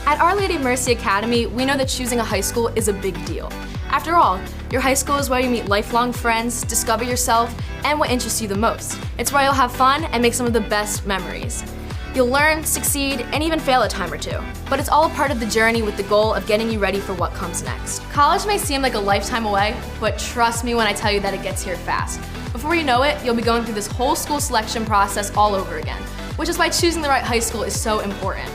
At Our Lady of Mercy Academy, we know that choosing a high school is a big deal. After all, your high school is where you meet lifelong friends, discover yourself, and what interests you the most. It's where you'll have fun and make some of the best memories. You'll learn, succeed, and even fail a time or two. But it's all a part of the journey with the goal of getting you ready for what comes next. College may seem like a lifetime away, but trust me when I tell you that it gets here fast. Before you know it, you'll be going through this whole school selection process all over again, which is why choosing the right high school is so important.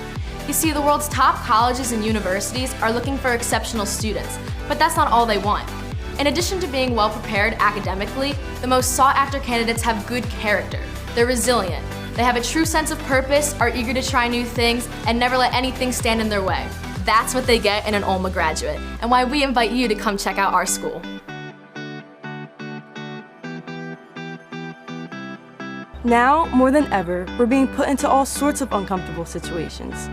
You see, the world's top colleges and universities are looking for exceptional students, but that's not all they want. In addition to being well prepared academically, the most sought-after candidates have good character. They're resilient. They have a true sense of purpose, are eager to try new things, and never let anything stand in their way. That's what they get in an Olma graduate, and why we invite you to come check out our school. Now, more than ever, we're being put into all sorts of uncomfortable situations.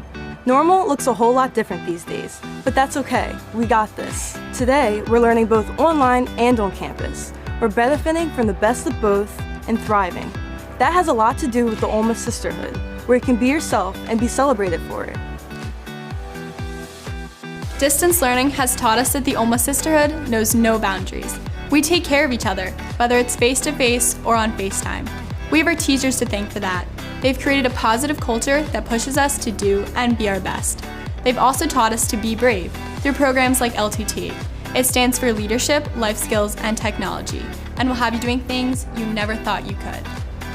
Normal looks a whole lot different these days, but that's okay, we got this. Today, we're learning both online and on campus. We're benefiting from the best of both and thriving. That has a lot to do with the Olma Sisterhood, where you can be yourself and be celebrated for it. Distance learning has taught us that the Olma Sisterhood knows no boundaries. We take care of each other, whether it's face-to-face or on FaceTime. We have our teachers to thank for that. They've created a positive culture that pushes us to do and be our best. They've also taught us to be brave through programs like LTT. It stands for Leadership, Life Skills, and Technology, and will have you doing things you never thought you could.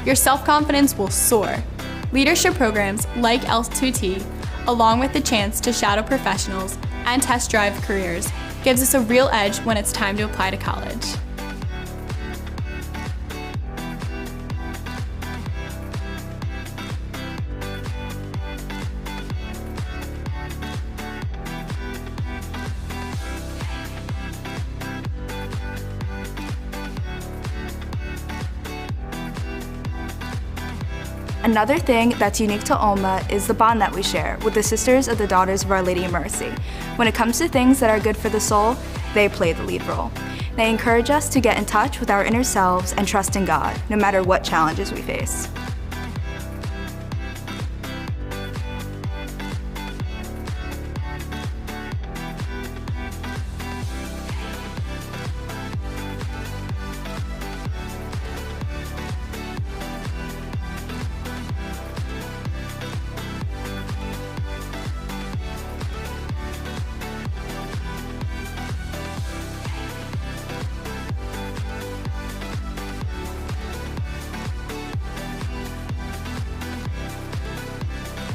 Your self-confidence will soar. Leadership programs like LTT, along with the chance to shadow professionals and test drive careers, gives us a real edge when it's time to apply to college. Another thing that's unique to Olma is the bond that we share with the Sisters of the Daughters of Our Lady of Mercy. When it comes to things that are good for the soul, they play the lead role. They encourage us to get in touch with our inner selves and trust in God, no matter what challenges we face.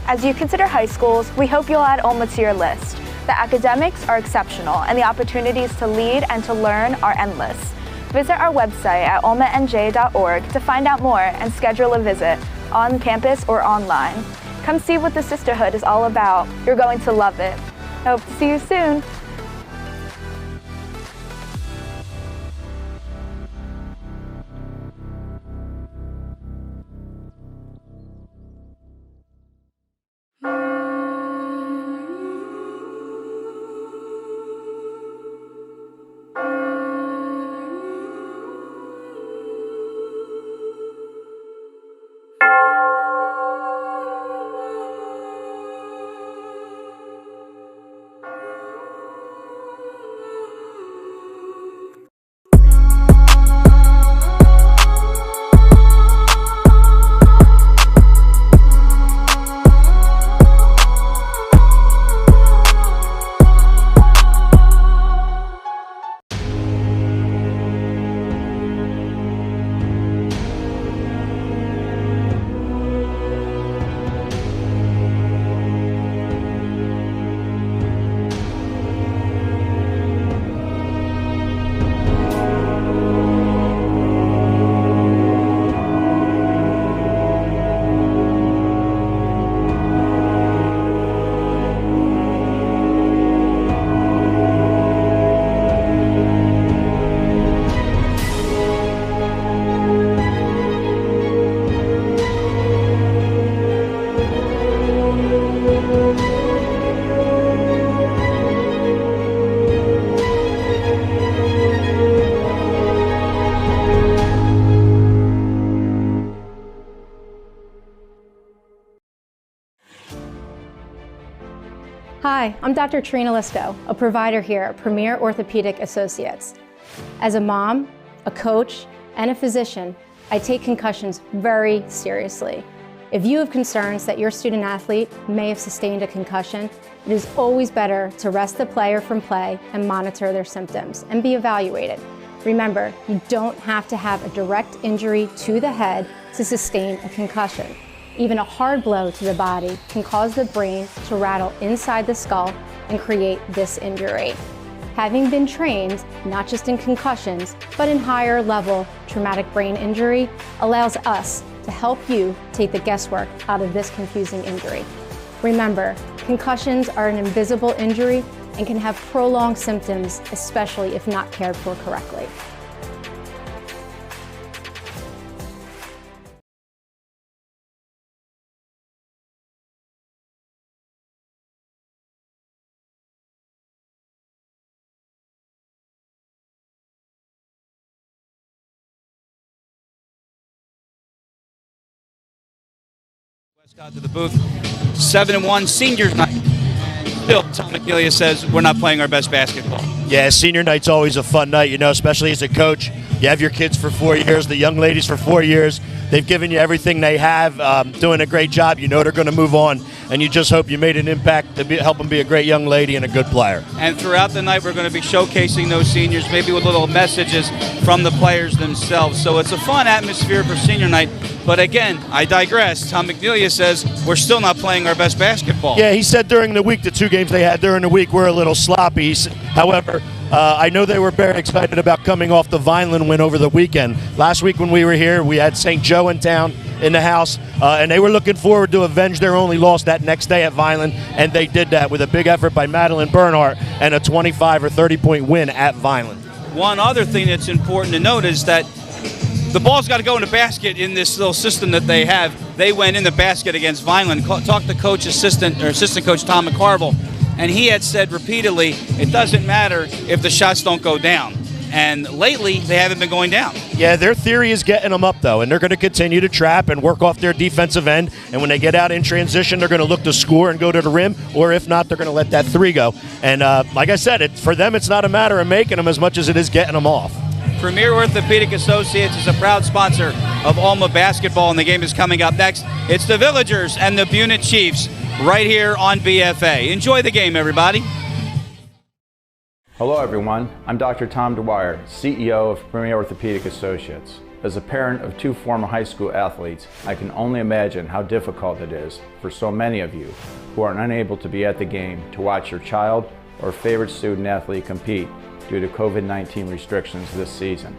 As you consider high schools, we hope you'll add Olma to your list. The academics are exceptional, and the opportunities to lead and to learn are endless. Visit our website at olmanj.org to find out more and schedule a visit, on campus or online. Come see what the sisterhood is all about. You're going to love it. Hope to see you soon. Hi, I'm Dr. Trina Listo, a provider here at Premier Orthopaedic Associates. As a mom, a coach, and a physician, I take concussions very seriously. If you have concerns that your student athlete may have sustained a concussion, it is always better to rest the player from play and monitor their symptoms and be evaluated. Remember, you don't have to have a direct injury to the head to sustain a concussion. Even a hard blow to the body can cause the brain to rattle inside the skull and create this injury. Having been trained, not just in concussions, but in higher level traumatic brain injury, allows us to help you take the guesswork out of this confusing injury. Remember, concussions are an invisible injury and can have prolonged symptoms, especially if not cared for correctly. Westcott to the booth. 7-1 seniors night. Still, Tom McNelia says we're not playing our best basketball. Yeah, senior night's always a fun night, especially as a coach. You have your kids for 4 years, the young ladies for 4 years. They've given you everything they have, doing a great job. They're going to move on, and you just hope you made an impact to help them be a great young lady and a good player. And throughout the night, we're going to be showcasing those seniors, maybe with little messages from the players themselves. So it's a fun atmosphere for senior night. But again, I digress. Tom McNelia says we're still not playing our best basketball. Yeah, he said during the week, the 2 games they had during the week were a little sloppy. However, I know they were very excited about coming off the Vineland win over the weekend. Last week when we were here, we had St. Joe in town in the house, and they were looking forward to avenge their only loss that next day at Vineland, and they did that with a big effort by Madeline Bernhardt and a 25 or 30-point win at Vineland. One other thing that's important to note is that the ball's got to go in the basket in this little system that they have. They went in the basket against Vineland. Talked to assistant coach Tom McCarville, and he had said repeatedly, it doesn't matter if the shots don't go down. And lately, they haven't been going down. Yeah, their theory is getting them up, though, and they're going to continue to trap and work off their defensive end. And when they get out in transition, they're going to look to score and go to the rim, or if not, they're going to let that 3 go. And like I said, for them, it's not a matter of making them as much as it is getting them off. Premier Orthopaedic Associates is a proud sponsor of Olma basketball, and the game is coming up next. It's the Villagers and the Buena Chiefs right here on BFA. Enjoy the game, everybody. Hello everyone, I'm Dr. Tom Dwyer, CEO of Premier Orthopaedic Associates. As a parent of 2 former high school athletes, I can only imagine how difficult it is for so many of you who are unable to be at the game to watch your child or favorite student athlete compete due to COVID-19 restrictions this season.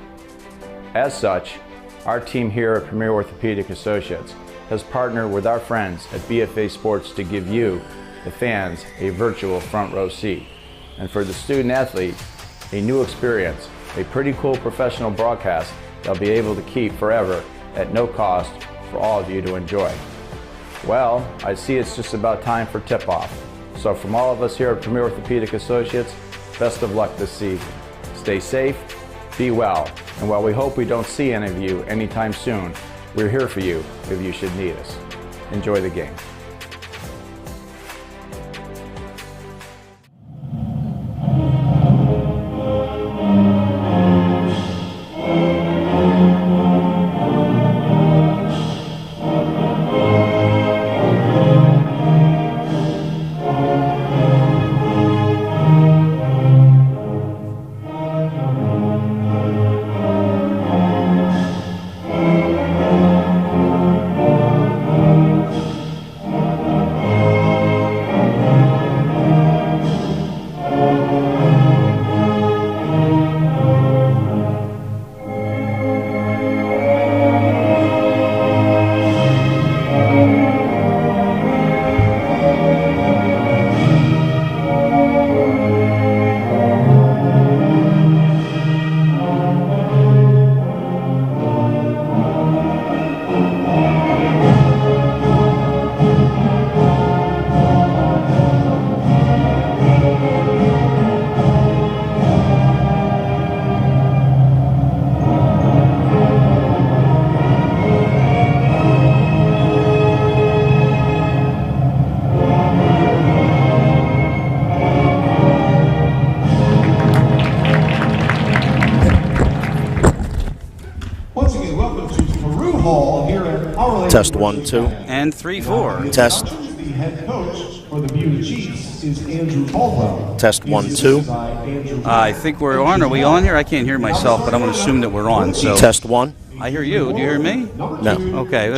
As such, our team here at Premier Orthopaedic Associates has partnered with our friends at BFA Sports to give you, the fans, a virtual front row seat. And for the student athlete, a new experience, a pretty cool professional broadcast they'll be able to keep forever at no cost for all of you to enjoy. Well, I see it's just about time for tip-off. So from all of us here at Premier Orthopaedic Associates, best of luck this season. Stay safe, be well, and while we hope we don't see any of you anytime soon, we're here for you if you should need us. Enjoy the game. Test 1, 2. And 3, 4. Test. The head coach for the Buena Chiefs is Andrew Caldwell. Test 1, 2. I think we're on. Are we on here? I can't hear myself, but I'm going to assume that we're on. So Test 1. I hear you. Do you hear me? No. Okay.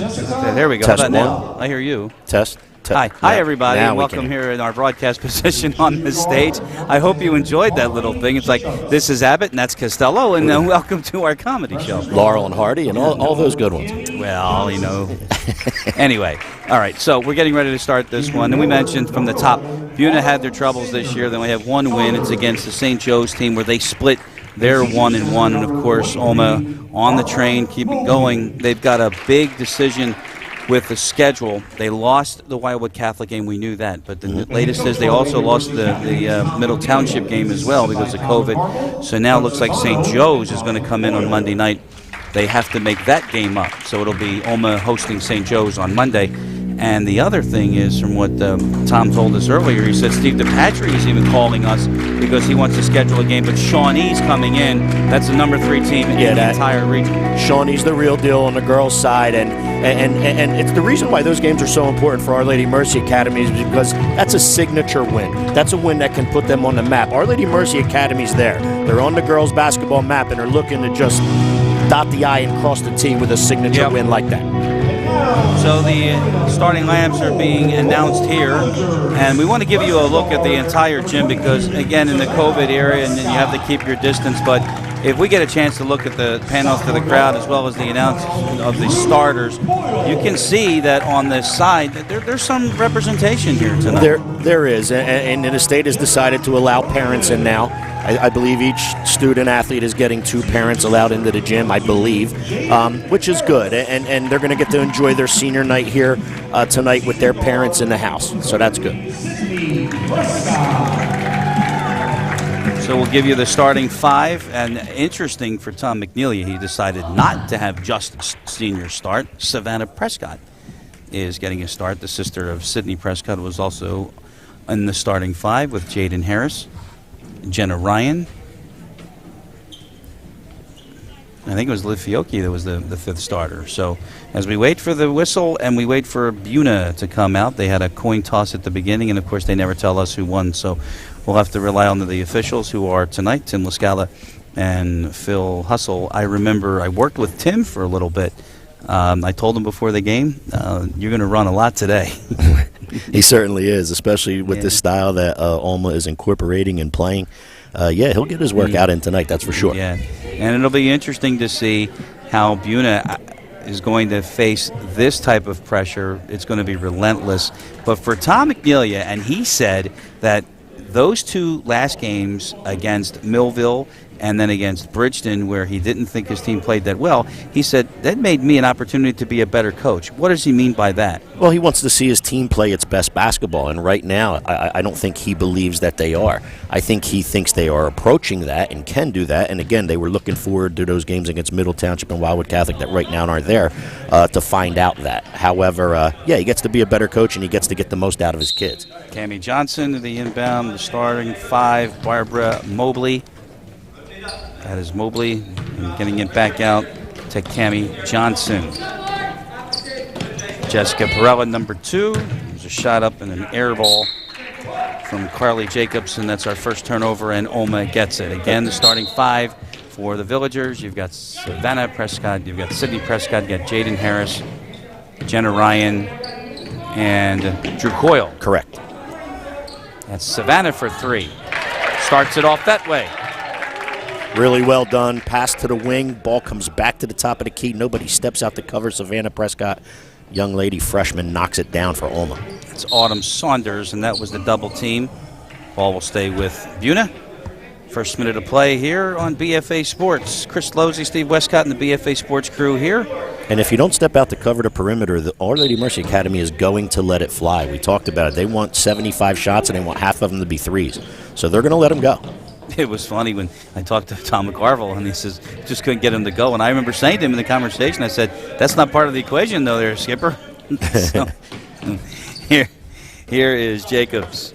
There we go. Test How about 1. now? I hear you. Test. Hi, Yeah, everybody, now and we welcome can- here in our broadcast position on the stage. I hope you enjoyed that little thing. It's like, this is Abbott, and that's Costello, and welcome to our comedy show. Laurel and Hardy and all those good ones. Well, Anyway, all right, so we're getting ready to start this one. And we mentioned from the top, Buena had their troubles this year. Then we have one win. It's against the St. Joe's team where they split their 1-1. And, of course, Olma on the train, keep it going. They've got a big decision with the schedule. They lost the Wildwood Catholic game. We knew that. But the latest is they also lost the Middle Township game as well because of COVID. So now it looks like St. Joe's is going to come in on Monday night. They have to make that game up. So it'll be Olma hosting St. Joe's on Monday. And the other thing is, from what Tom told us earlier, he said Steve DePatry is even calling us because he wants to schedule a game. But Shawnee's coming in. That's the number 3 team in the entire region. Shawnee's the real deal on the girls' side, and it's the reason why those games are so important for Our Lady Mercy Academy is because that's a signature win. That's a win that can put them on the map. Our Lady Mercy Academy's there. They're on the girls' basketball map, and they're looking to just dot the I and cross the T with a signature win like that. So the starting lineups are being announced here, and we want to give you a look at the entire gym because, again, in the COVID area, and you have to keep your distance, but if we get a chance to look at the panels to the crowd as well as the announcement of the starters, you can see that on this side there's some representation here tonight. There is, and the state has decided to allow parents in now. I believe each student athlete is getting 2 parents allowed into the gym, I believe, which is good. And they're going to get to enjoy their senior night here tonight with their parents in the house. So that's good. So we'll give you the starting 5. And interesting for Tom McNeely, he decided not to have just senior start. Savannah Prescott is getting a start. The sister of Sydney Prescott was also in the starting 5 with Jaden Harris. Jenna Ryan. I think it was Liv Fiocchi that was the 5th starter. So as we wait for the whistle and we wait for Buena to come out, they had a coin toss at the beginning, and of course they never tell us who won. So we'll have to rely on the officials who are tonight, Tim Lascala and Phil Hustle. I remember I worked with Tim for a little bit. I told him before the game, you're going to run a lot today. He certainly is, especially with this style that Olma is incorporating and playing. He'll get his work out in tonight, that's for sure. Yeah, and it'll be interesting to see how Buena is going to face this type of pressure. It's going to be relentless. But for Tom McNelia, and he said that those 2 last games against Millville and then against Bridgeton, where he didn't think his team played that well, he said, that made me an opportunity to be a better coach. What does he mean by that? Well, he wants to see his team play its best basketball, and right now I don't think he believes that they are. I think he thinks they are approaching that and can do that, and again, they were looking forward to those games against Middle Township and Wildwood Catholic that right now aren't there to find out that. However, he gets to be a better coach, and he gets to get the most out of his kids. Cammie Johnson, the inbound, the starting 5, Barbara Mobley. That is Mobley, and getting it back out to Cammie Johnson. Jessica Perella, number 2. There's a shot up and an air ball from Carly Jacobson. That's our first turnover, and Olma gets it. Again, the starting 5 for the Villagers. You've got Savannah Prescott, you've got Sydney Prescott, you've got Jaden Harris, Jenna Ryan, and Drew Coyle. Correct. That's Savannah for 3. Starts it off that way. Really well done. Pass to the wing. Ball comes back to the top of the key. Nobody steps out to cover Savannah Prescott. Young lady freshman knocks it down for Olma. It's Autumn Saunders, and that was the double team. Ball will stay with Buena. First minute of play here on BFA Sports. Chris Losey, Steve Westcott, and the BFA Sports crew here. And if you don't step out to cover the perimeter, the Our Lady Mercy Academy is going to let it fly. We talked about it. They want 75 shots, and they want half of them to be threes. So they're going to let them go. It was funny when I talked to Tom McCarville, and he says, just couldn't get him to go. And I remember saying to him in the conversation, I said, that's not part of the equation, though, there, Skipper. So, here is Jacobs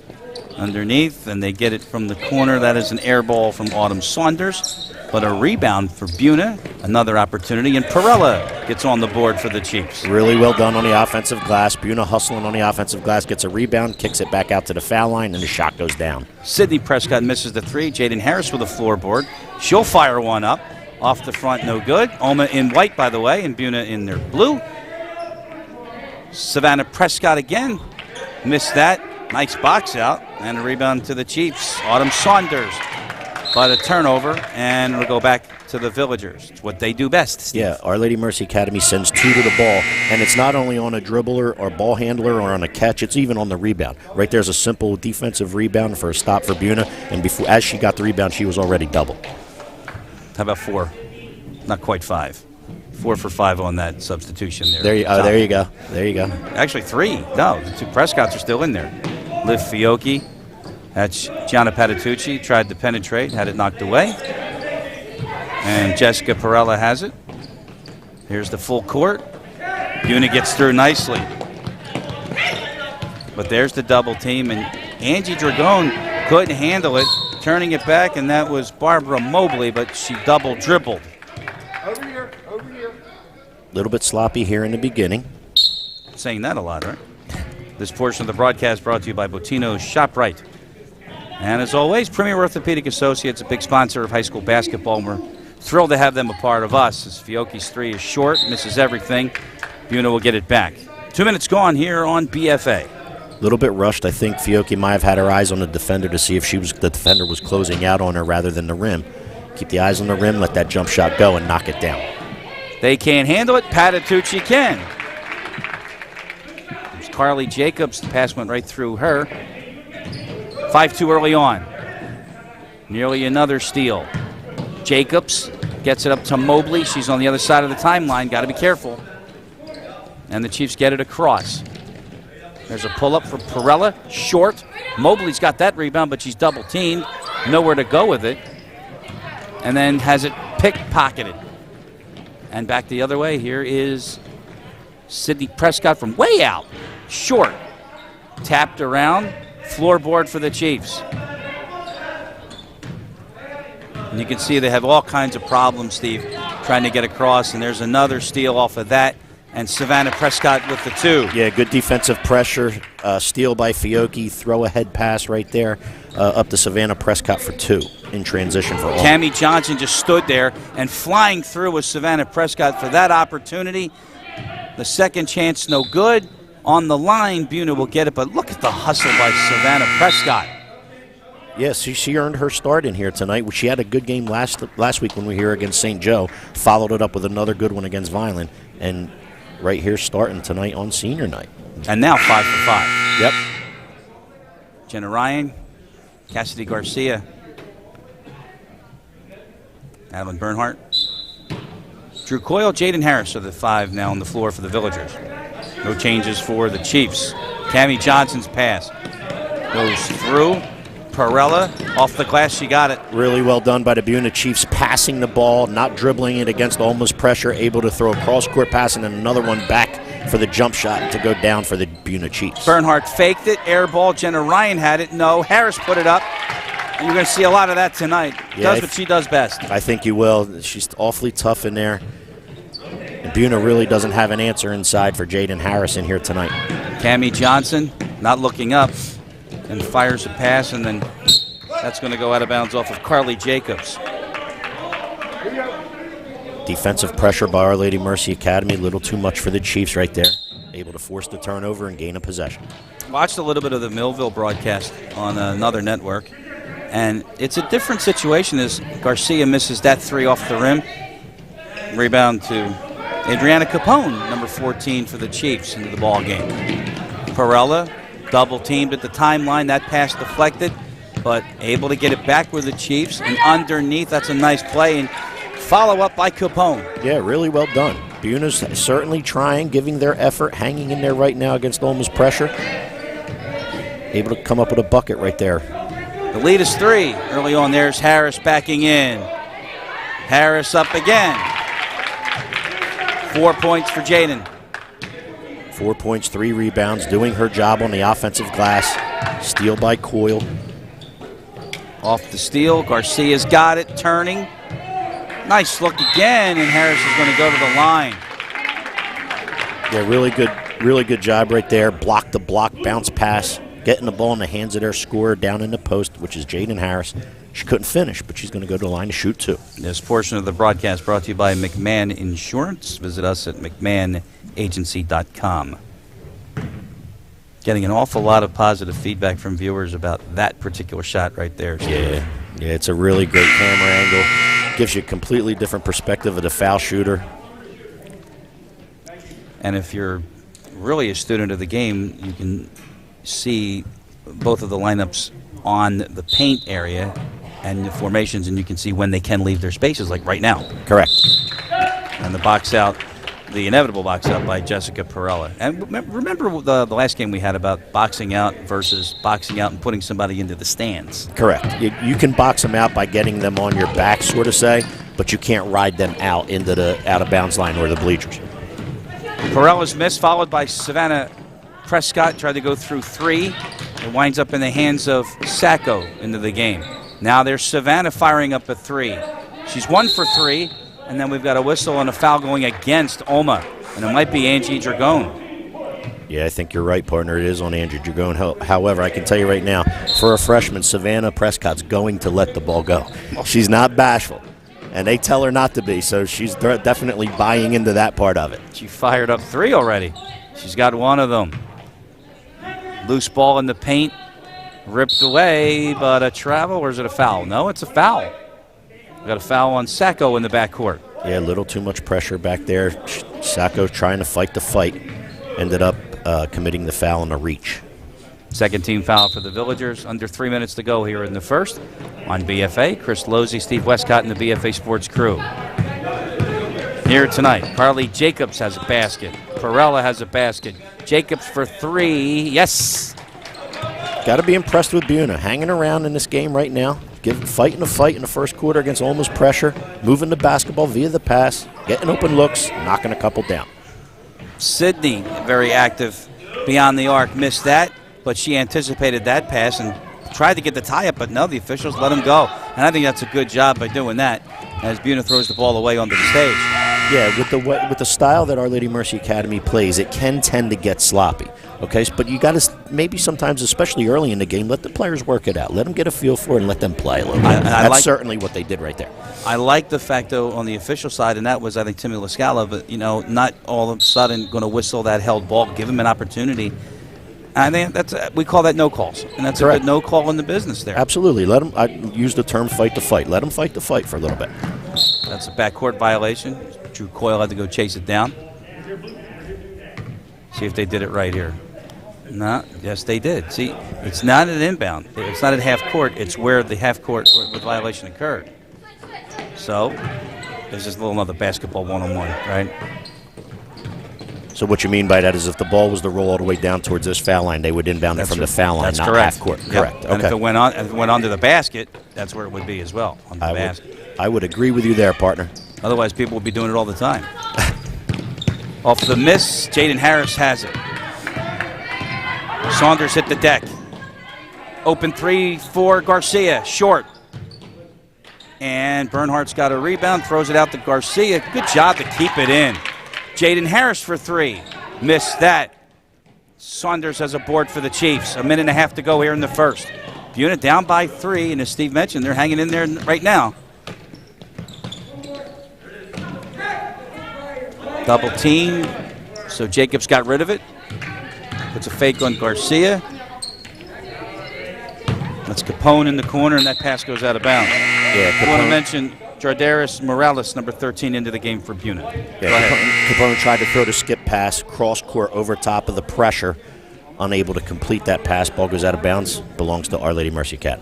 underneath, and they get it from the corner. That is an air ball from Autumn Saunders. But a rebound for Buena, another opportunity, and Perella gets on the board for the Chiefs. Really well done on the offensive glass. Buena hustling on the offensive glass, gets a rebound, kicks it back out to the foul line, and the shot goes down. Sydney Prescott misses the three. Jaden Harris with a floorboard. She'll fire one up. Off the front, no good. Olma in white, by the way, and Buena in their blue. Savannah Prescott again. Missed that. Nice box out. And a rebound to the Chiefs. Autumn Saunders by the turnover, and it'll go back to the Villagers. It's what they do best, Steve. Yeah, Our Lady Mercy Academy sends 2 to the ball, and it's not only on a dribbler or ball handler or on a catch, it's even on the rebound. Right there's a simple defensive rebound for a stop for Buena, and before, as she got the rebound, she was already doubled. How about 4? Not quite 5. 4 for 5 on that substitution there. There you go. There you go. Actually 3. No, the 2 Prescotts are still in there. Liv Fiocchi. That's Gianna Patitucci, tried to penetrate, had it knocked away. And Jessica Perella has it. Here's the full court. Buena gets through nicely. But there's the double team, and Angie Dragone couldn't handle it, turning it back, and that was Barbara Mobley, but she double dribbled. Over here. A little bit sloppy here in the beginning. Saying that a lot, right? This portion of the broadcast brought to you by Bottino's ShopRite. And as always, Premier Orthopaedic Associates, a big sponsor of high school basketball, and we're thrilled to have them a part of us. As Fiocchi's 3 is short, misses everything. Buena will get it back. 2 minutes gone here on BFA. A little bit rushed. I think Fiocchi might have had her eyes on the defender to see if the defender was closing out on her rather than the rim. Keep the eyes on the rim, let that jump shot go, and knock it down. They can't handle it. Patitucci can. There's Carly Jacobs. The pass went right through her. 5-2 early on. Nearly another steal. Jacobs gets it up to Mobley. She's on the other side of the timeline. Got to be careful. And the Chiefs get it across. There's a pull-up for Perella. Short. Mobley's got that rebound, but she's double-teamed. Nowhere to go with it. And then has it pickpocketed. And back the other way. Here is Sydney Prescott from way out. Short. Tapped around. Floorboard for the Chiefs. And you can see they have all kinds of problems, Steve, trying to get across. And there's another steal off of that. And Savannah Prescott with the 2. Yeah, good defensive pressure. Steal by Fiocchi. Throw a head pass right there up to Savannah Prescott for 2 in transition for all. Cammie Johnson just stood there, and flying through was Savannah Prescott for that opportunity. The second chance, no good. On the line, Buena will get it, but look at the hustle by Savannah Prescott. Yes, she earned her start in here tonight. She had a good game last week when we were here against St. Joe. Followed it up with another good one against Vineland. And right here starting tonight on senior night. And now 5 for 5. Yep. Jenna Ryan, Cassidy Garcia, Adeline Bernhardt, Drew Coyle, Jaden Harris are the 5 now on the floor for the Villagers. No changes for the Chiefs. Cammie Johnson's pass goes through. Perella off the glass, she got it. Really well done by the Buena Chiefs, passing the ball, not dribbling it against Olma's pressure, able to throw a cross-court pass and then another one back for the jump shot to go down for the Buena Chiefs. Bernhardt faked it, air ball. Jenna Ryan had it. No, Harris put it up. And you're going to see a lot of that tonight. Does what she does best. I think you will. She's awfully tough in there. And Buena really doesn't have an answer inside for Jaden Harris in here tonight. Cammie Johnson not looking up and fires a pass, and then that's going to go out of bounds off of Carly Jacobs. Defensive pressure by Our Lady Mercy Academy, a little too much for the Chiefs right there. Able to force the turnover and gain a possession. Watched a little bit of the Millville broadcast on another network, and it's a different situation as Garcia misses that 3 off the rim. Rebound to Adriana Capone, number 14 for the Chiefs, into the ball game. Perella double teamed at the timeline. That pass deflected, but able to get it back with the Chiefs. And underneath, that's a nice play. And follow up by Capone. Yeah, really well done. Buena's certainly trying, giving their effort, hanging in there right now against Olma's pressure. Able to come up with a bucket right there. The lead is 3. Early on, there's Harris backing in. Harris up again. 4 points for Jaden. 4 points, 3 rebounds, doing her job on the offensive glass. Steal by Coyle. Off the steal, Garcia's got it, turning. Nice look again, and Harris is going to go to the line. Yeah, really good job right there. Block the block, bounce pass, getting the ball in the hands of their scorer down in the post, which is Jaden Harris. She couldn't finish, but she's going to go to the line to shoot too. This portion of the broadcast brought to you by McMahon Insurance. Visit us at McMahonAgency.com. Getting an awful lot of positive feedback from viewers about that particular shot right there. Yeah, it's a really great camera angle. Gives you a completely different perspective of the foul shooter. And if you're really a student of the game, you can see both of the lineups on the paint area and the formations, and you can see when they can leave their spaces, like right now. Correct. And the box out, the inevitable box out by Jessica Perella. And remember the last game we had about boxing out versus boxing out and putting somebody into the stands. Correct. You can box them out by getting them on your back, sort of say, but you can't ride them out into the out-of-bounds line or the bleachers. Perella's miss, followed by Savannah Prescott, tried to go through three. It winds up in the hands of Sacco into the game. Now there's Savannah firing up a three. She's 1 for 3, and then we've got a whistle and a foul going against Olma, and it might be Angie Dragone. Yeah, I think you're right, partner. It is on Angie Dragone. However, I can tell you right now, for a freshman, Savannah Prescott's going to let the ball go. She's not bashful, and they tell her not to be, so she's definitely buying into that part of it. She fired up 3 already. She's got one of them. Loose ball in the paint, ripped away, but a travel, or is it a foul? No, it's a foul. We got a foul on Sacco in the backcourt. Yeah, a little too much pressure back there. Sacco's trying to fight the fight. Ended up committing the foul on a reach. Second team foul for the Villagers. Under 3 minutes to go here in the first. On BFA, Chris Losey, Steve Westcott, and the BFA Sports crew. Here tonight, Carly Jacobs has a basket. Perella has a basket. Jacobs for 3. Yes. Got to be impressed with Buena. Hanging around in this game right now. Fighting a fight in the first quarter against Olma's pressure. Moving the basketball via the pass. Getting open looks. Knocking a couple down. Sydney, very active beyond the arc. Missed that, but she anticipated that pass and tried to get the tie-up, but no, the officials let him go. And I think that's a good job by doing that as Buena throws the ball away onto the stage. Yeah, with the style that Our Lady Mercy Academy plays, it can tend to get sloppy. Okay, but you got to maybe sometimes, especially early in the game, let the players work it out. Let them get a feel for it and let them play a little bit. That's certainly what they did right there. I like the fact, though, on the official side, and that was, I think, Timmy Lascala, but, not all of a sudden going to whistle that held ball, give him an opportunity. I think we call that no calls, and that's correct. A good no call in the business there. Absolutely. Let them. I use the term fight the fight. Let them fight the fight for a little bit. That's a backcourt violation. Drew Coyle had to go chase it down. See if they did it right here. No, yes, they did. See, it's not an inbound. It's not at half court. It's where the half court where the violation occurred. So there's this little another basketball one-on-one, right? So what you mean by that is if the ball was to roll all the way down towards this foul line, they would inbound it from the foul line, not half court. Yep. Correct. And okay. if it went onto the basket, that's where it would be as well, on the basket. I would agree with you there, partner. Otherwise, people would be doing it all the time. Off the miss, Jaden Harris has it. Saunders hit the deck. Open 3 for Garcia, short. And Bernhardt's got a rebound, throws it out to Garcia. Good job to keep it in. Jaden Harris for 3. Missed that. Saunders has a board for the Chiefs. 1.5 minutes to go here in the first. Buena down by 3, and as Steve mentioned, they're hanging in there right now. Double team, so Jacobs got rid of it. Puts a fake on Garcia. That's Capone in the corner, and that pass goes out of bounds. Yeah, I want to mention Jardaris Morales, number 13, into the game for Buena. Yeah, Capone tried to throw the skip pass, cross court over top of the pressure. Unable to complete that pass. Ball goes out of bounds. Belongs to Our Lady Mercy Cat.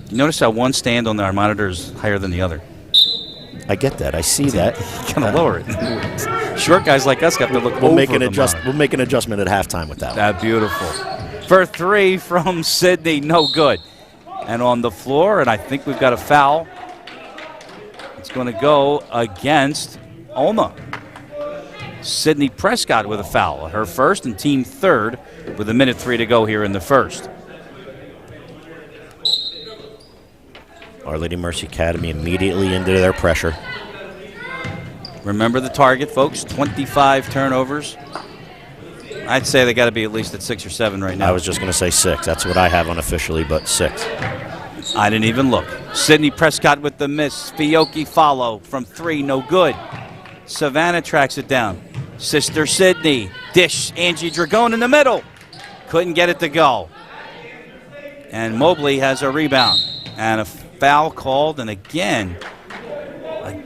You notice how one stand on our monitor is higher than the other? I get that. I see that. Kind of lower it. Short guys like us have to look we'll over make an the We'll make an adjustment at halftime with that. That's beautiful. For 3 from Sydney, no good. And on the floor, and I think we've got a foul. It's going to go against Olma. Sydney Prescott with a foul. Her first and team third with 1.3 minutes to go here in the first. Our Lady Mercy Academy immediately into their pressure. Remember the target, folks, 25 turnovers. I'd say they got to be at least at 6 or 7 right now. I was just going to say 6. That's what I have unofficially, but 6. I didn't even look. Sydney Prescott with the miss. Fiocchi follow from 3, no good. Savannah tracks it down. Sister Sydney, dish, Angie Dragone in the middle. Couldn't get it to go. And Mobley has a rebound. And a foul called, and again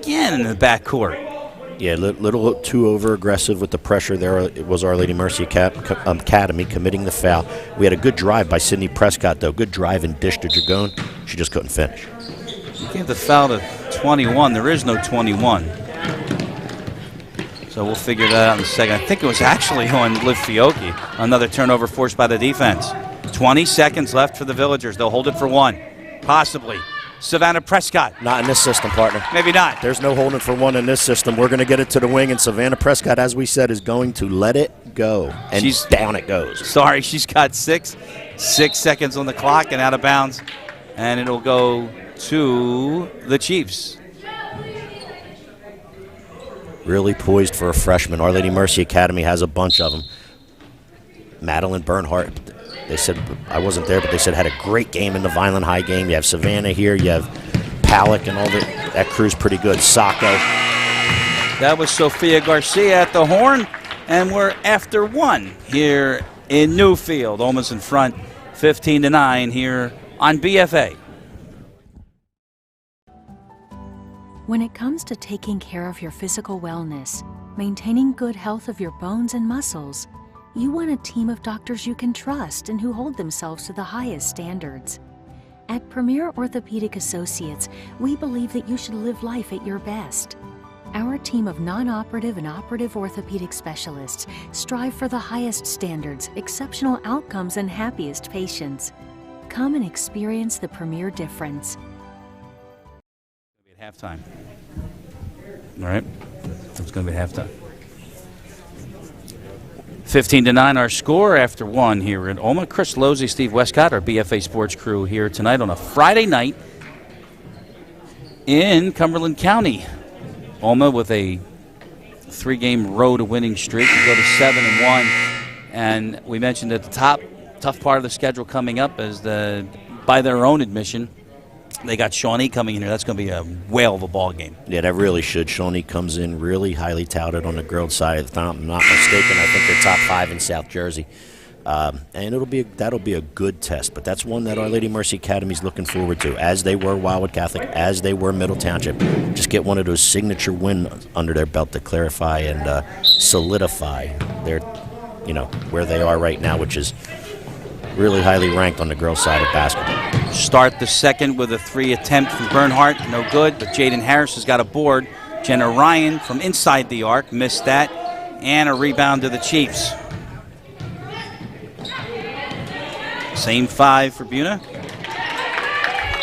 in the backcourt. Yeah, a little too over-aggressive with the pressure there. It was Our Lady Mercy Academy committing the foul. We had a good drive by Sydney Prescott, though. Good drive and dish to Dragone. She just couldn't finish. He gave the foul to 21. There is no 21. So we'll figure that out in a second. I think it was actually on Liv Fiocchi. Another turnover forced by the defense. 20 seconds left for the Villagers. They'll hold it for 1. Possibly. Savannah Prescott. Not in this system, partner. Maybe not. There's no holding for 1 in this system. We're going to get it to the wing, and Savannah Prescott, as we said, is going to let it go. And down it goes. Sorry, she's got 6 seconds on the clock and out of bounds. And it'll go to the Chiefs. Really poised for a freshman. Our Lady Mercy Academy has a bunch of them. Madeline Bernhardt. They said, I wasn't there, but they said had a great game in the Vineland High game. You have Savannah here. You have Palak and all that crew's pretty good. Sacco. That was Sophia Garcia at the horn, and we're after 1 here in Newfield. Almost in front, 15-9 here on BFA. When it comes to taking care of your physical wellness, maintaining good health of your bones and muscles, you want a team of doctors you can trust and who hold themselves to the highest standards. At Premier Orthopaedic Associates, we believe that you should live life at your best. Our team of non-operative and operative orthopedic specialists strive for the highest standards, exceptional outcomes, and happiest patients. Come and experience the Premier difference. At halftime. All right. It's going to be halftime. 15-9 our score after 1 here at Olma. Chris Losey, Steve Westcott, our BFA Sports crew here tonight on a Friday night in Cumberland County. Olma with a 3-game road winning streak to go to 7-1. And we mentioned at the top, tough part of the schedule coming up is by their own admission, they got Shawnee coming in here. That's going to be a whale of a ball game. Yeah, that really should. Shawnee comes in really highly touted on the girls' side. If I'm not mistaken, I think they're top 5 in South Jersey. And that'll be a good test. But that's one that Our Lady Mercy Academy's looking forward to, as they were Wildwood Catholic, as they were Middle Township. Just get one of those signature wins under their belt to clarify and solidify their, where they are right now, which is really highly ranked on the girls' side of basketball. Start the second with a 3 attempt from Bernhardt, no good, but Jaden Harris has got a board. Jenna Ryan from inside the arc, missed that, and a rebound to the Chiefs. Same 5 for Buena.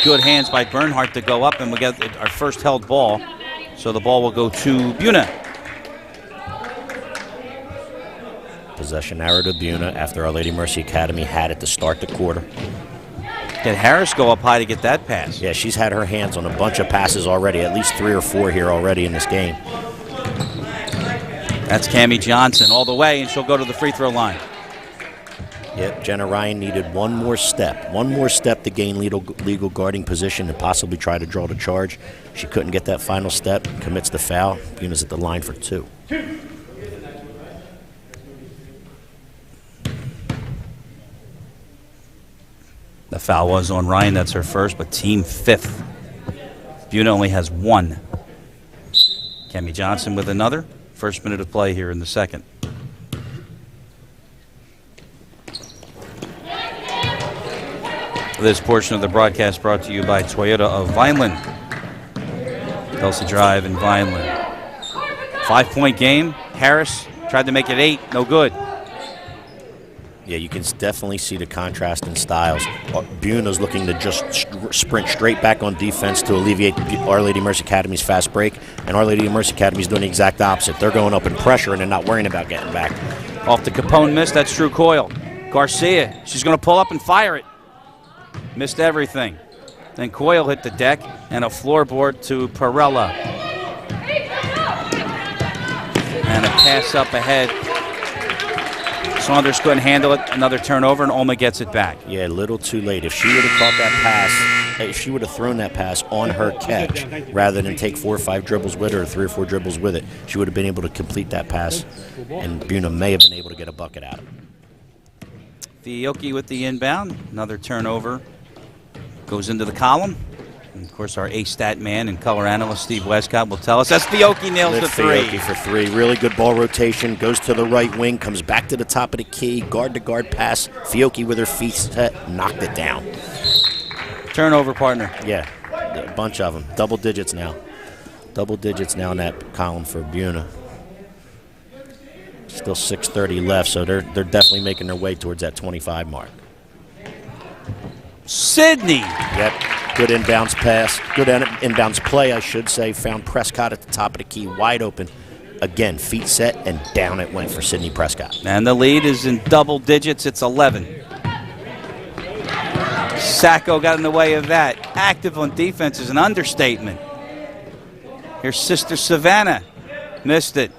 Good hands by Bernhardt to go up, and we get our first held ball, so the ball will go to Buena. Possession arrow to Buena after Our Lady Mercy Academy had it to start the quarter. Did Harris go up high to get that pass? Yeah, she's had her hands on a bunch of passes already, at least 3 or 4 here already in this game. That's Cammie Johnson all the way, and she'll go to the free throw line. Yep, Jenna Ryan needed one more step to gain legal guarding position and possibly try to draw the charge. She couldn't get that final step, commits the foul. Buena's at the line for 2. The foul was on Ryan. That's her first, but team 5th. Buena only has 1. Cammie Johnson with another. First minute of play here in the second. This portion of the broadcast brought to you by Toyota of Vineland. Kelsey Drive in Vineland. 5-point game. Harris tried to make it 8. No good. Yeah, you can definitely see the contrast in styles. Buena's looking to just sprint straight back on defense to alleviate Our Lady Mercy Academy's fast break, and Our Lady Mercy Academy's doing the exact opposite. They're going up in pressure, and they're not worrying about getting back. Off the Capone miss, that's Drew Coyle. Garcia, she's going to pull up and fire it. Missed everything. Then Coyle hit the deck, and a floorboard to Perella. And a pass up ahead. Saunders couldn't handle it. Another turnover, and Olma gets it back. Yeah, a little too late. If she would have caught that pass, if she would have thrown that pass on her catch rather than take 4 or 5 dribbles with her or 3 or 4 dribbles with it, she would have been able to complete that pass, and Buena may have been able to get a bucket out of it. Fiocchi with the inbound. Another turnover. Goes into the column. And of course, our A-stat man and color analyst, Steve Westcott, will tell us that's Fiocchi nails the three. Fiocchi for 3. Really good ball rotation. Goes to the right wing. Comes back to the top of the key. Guard-to-guard pass. Fiocchi with her feet set. Knocked it down. Turnover, partner. Yeah, a bunch of them. Double digits now. Double digits now in that column for Buena. Still 6:30 left, so they're definitely making their way towards that 25 mark. Sydney. Yep. Good inbounds pass. Good inbounds play, I should say. Found Prescott at the top of the key, wide open. Again, feet set, and down it went for Sydney Prescott. And the lead is in double digits. It's 11. Sacco got in the way of that. Active on defense is an understatement. Here's Sister Savannah. Missed it.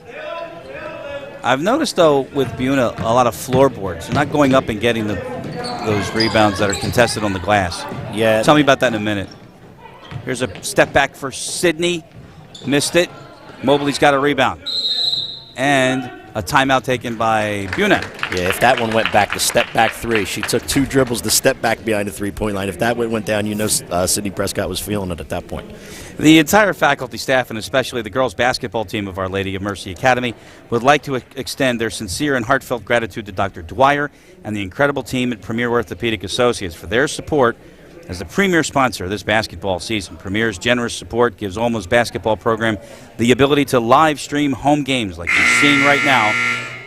I've noticed, though, with Buena, a lot of floorboards. They're not going up and getting those rebounds that are contested on the glass. Yeah. Tell me about that in a minute. Here's a step back for Sydney. Missed it. Mobley's got a rebound. And a timeout taken by Buena. Yeah, if that one went back to step back 3, she took 2 dribbles to step back behind the three-point line. If that went down, you know Sydney Prescott was feeling it at that point. The entire faculty, staff, and especially the girls basketball team of Our Lady of Mercy Academy would like to extend their sincere and heartfelt gratitude to Dr. Dwyer and the incredible team at Premier Orthopaedic Associates for their support as the premier sponsor of this basketball season. Premier's generous support gives Olma's basketball program the ability to live stream home games like you're seeing right now,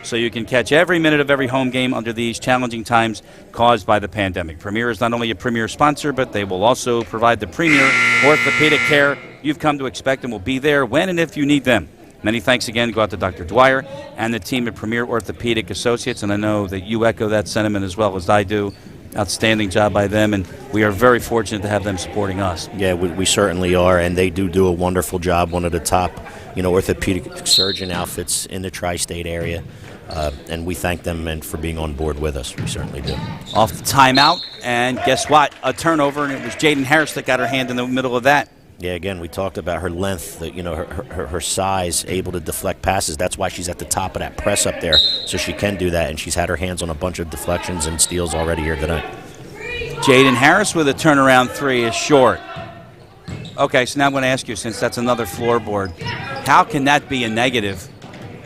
so you can catch every minute of every home game under these challenging times caused by the pandemic. Premier is not only a premier sponsor, but they will also provide the premier orthopedic care you've come to expect and will be there when and if you need them. Many thanks again go out to Dr. Dwyer and the team at Premier Orthopaedic Associates, and I know that you echo that sentiment as well as I do. Outstanding job by them, and we are very fortunate to have them supporting us. Yeah, we certainly are, and they do a wonderful job. One of the top, orthopedic surgeon outfits in the tri-state area, and we thank them for being on board with us. We certainly do. Off the timeout, and guess what? A turnover, and it was Jaden Harris that got her hand in the middle of that. Yeah, again, we talked about her length, her size, able to deflect passes. That's why she's at the top of that press up there, so she can do that, and she's had her hands on a bunch of deflections and steals already here tonight. Jaden Harris with a turnaround 3 is short. Okay, so now I'm going to ask you, since that's another floorboard, how can that be a negative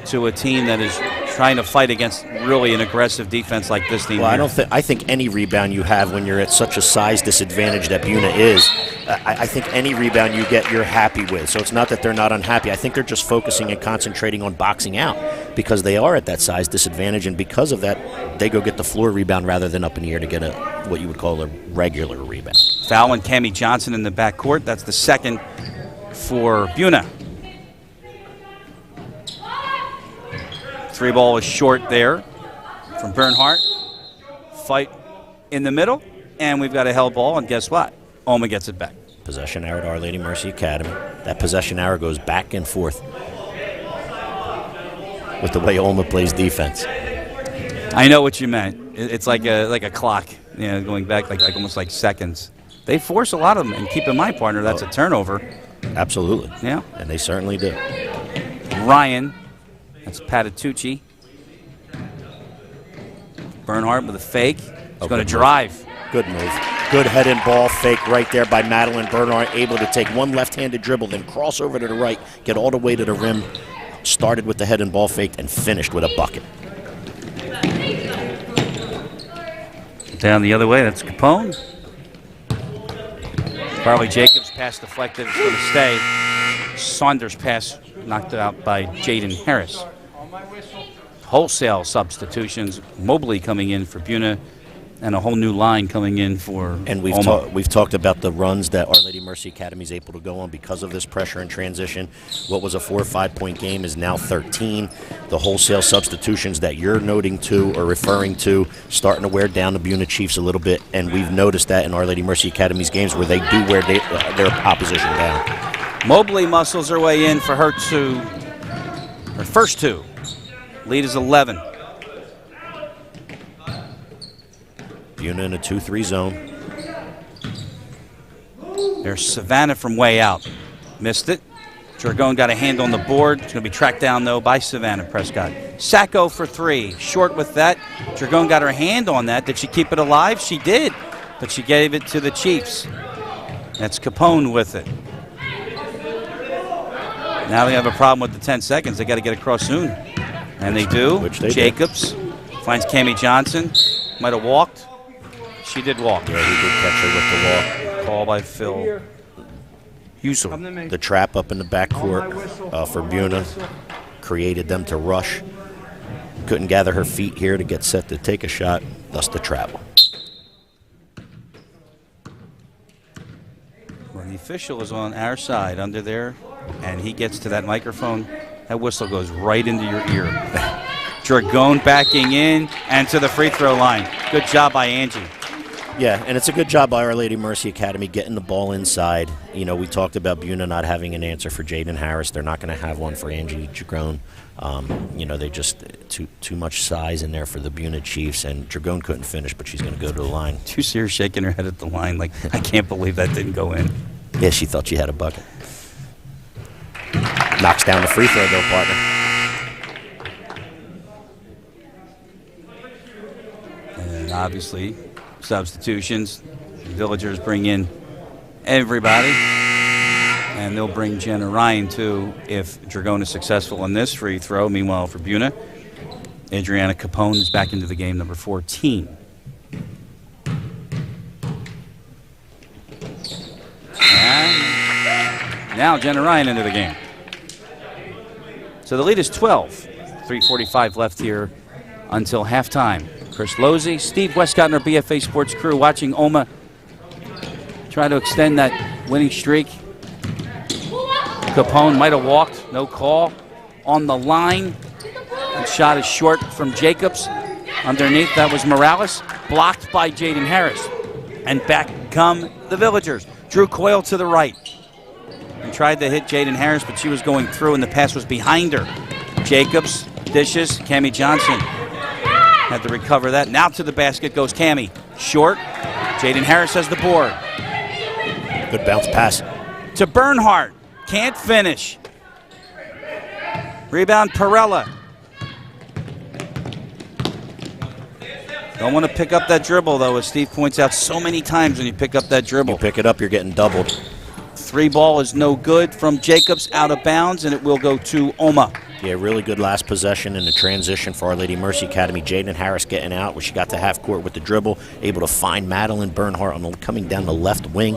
to a team that is trying to fight against really an aggressive defense like this team? Well, I think any rebound you have when you're at such a size disadvantage that Buena is, I think any rebound you get, you're happy with. So it's not that they're not unhappy. I think they're just focusing and concentrating on boxing out because they are at that size disadvantage, and because of that, they go get the floor rebound rather than up in the air to get what you would call a regular rebound. Foul on Cammie Johnson in the backcourt. That's the second for Buena. 3 ball is short there from Bernhardt. Fight in the middle, and we've got a held ball, and guess what? Olma gets it back. Possession arrow to Our Lady Mercy Academy. That possession arrow goes back and forth with the way Olma plays defense. I know what you meant. It's like a clock, going back like almost like seconds. They force a lot of them, and keep in mind, partner, that's a turnover. Absolutely. Yeah. And they certainly do. Ryan, that's Patitucci. Bernhardt with a fake. He's going to drive. Good move. Good head and ball fake right there by Madeline Bernhardt, able to take one left-handed dribble, then cross over to the right, get all the way to the rim, started with the head and ball fake, and finished with a bucket. Down the other way, that's Capone. Carly Jacobs pass deflected, it's going to stay. Saunders pass knocked out by Jaden Harris. Wholesale substitutions. Mobley coming in for Buena, and a whole new line coming in for And Olma. we've talked about the runs that Our Lady Mercy Academy is able to go on because of this pressure and transition. What was a 4 or 5 point game is now 13. The wholesale substitutions that you're noting to or referring to starting to wear down the Buena Chiefs a little bit, and we've noticed that in Our Lady Mercy Academy's games where they do wear their opposition down. Mobley muscles her way in for her first 2. Lead is 11. Buena in a 2-3 zone. There's Savannah from way out. Missed it. Jargon got a hand on the board. It's going to be tracked down, though, by Savannah Prescott. Sacco for 3. Short with that. Jargon got her hand on that. Did she keep it alive? She did. But she gave it to the Chiefs. That's Capone with it. Now they have a problem with the 10 seconds. They got to get across soon. And they do. Which they Jacobs finds Cammie Johnson. Might have walked. She did walk. Yeah, he did catch her with the walk. Call by Phil Husel. The trap up in the backcourt for Buena created them to rush. Couldn't gather her feet here to get set to take a shot, thus the travel. Well, the official is on our side under there, and he gets to that microphone. That whistle goes right into your ear. Dragon backing in and to the free throw line. Good job by Angie. Yeah, and it's a good job by Our Lady Mercy Academy getting the ball inside. You know, we talked about Buena not having an answer for Jaden Harris. They're not going to have one for Angie Dragon. You know, they just too much size in there for the Buena Chiefs, and Dragon couldn't finish, but she's going to go to the line. You see her shaking her head at the line like, I can't believe that didn't go in. Yeah, she thought she had a bucket. Knocks down the free throw, though, partner. And obviously, substitutions. Villagers bring in everybody. And they'll bring Jenna Ryan, too, if Dragon is successful in this free throw. Meanwhile, for Buena, Adriana Capone is back into the game, number 14. And now Jenna Ryan into the game. So the lead is 12. 3:45 left here until halftime. Chris Losey, Steve Westcott, and our BFA Sports crew watching Olma try to extend that winning streak. Capone might have walked, no call. On the line, the shot is short from Jacobs. Underneath, that was Morales, blocked by Jaden Harris. And back come the Villagers. Drew Coyle to the right. And tried to hit Jaden Harris, but she was going through, and the pass was behind her. Jacobs dishes, Cammie Johnson had to recover that. Now to the basket goes Cammie. Short. Jaden Harris has the board. Good bounce pass. To Bernhardt. Can't finish. Rebound, Perella. Don't want to pick up that dribble, though, as Steve points out so many times when you pick up that dribble. You pick it up, you're getting doubled. 3 ball is no good from Jacobs, out of bounds, and it will go to Olma. Yeah, really good last possession in the transition for Our Lady Mercy Academy. Jaden Harris getting out, where she got to half court with the dribble, able to find Madeline Bernhardt coming down the left wing.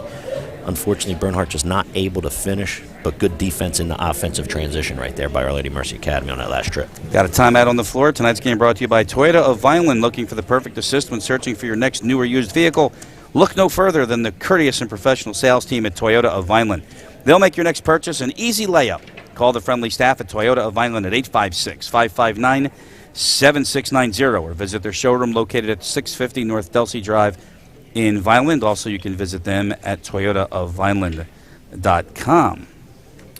Unfortunately, Bernhardt just not able to finish, but good defense in the offensive transition right there by Our Lady Mercy Academy on that last trip. Got a timeout on the floor. Tonight's game brought to you by Toyota of Vineland. Looking for the perfect assist when searching for your next new or used vehicle? Look no further than the courteous and professional sales team at Toyota of Vineland. They'll make your next purchase an easy layup. Call the friendly staff at Toyota of Vineland at 856-559-7690 or visit their showroom located at 650 North Delsey Drive in Vineland. Also, you can visit them at toyotaofvineland.com.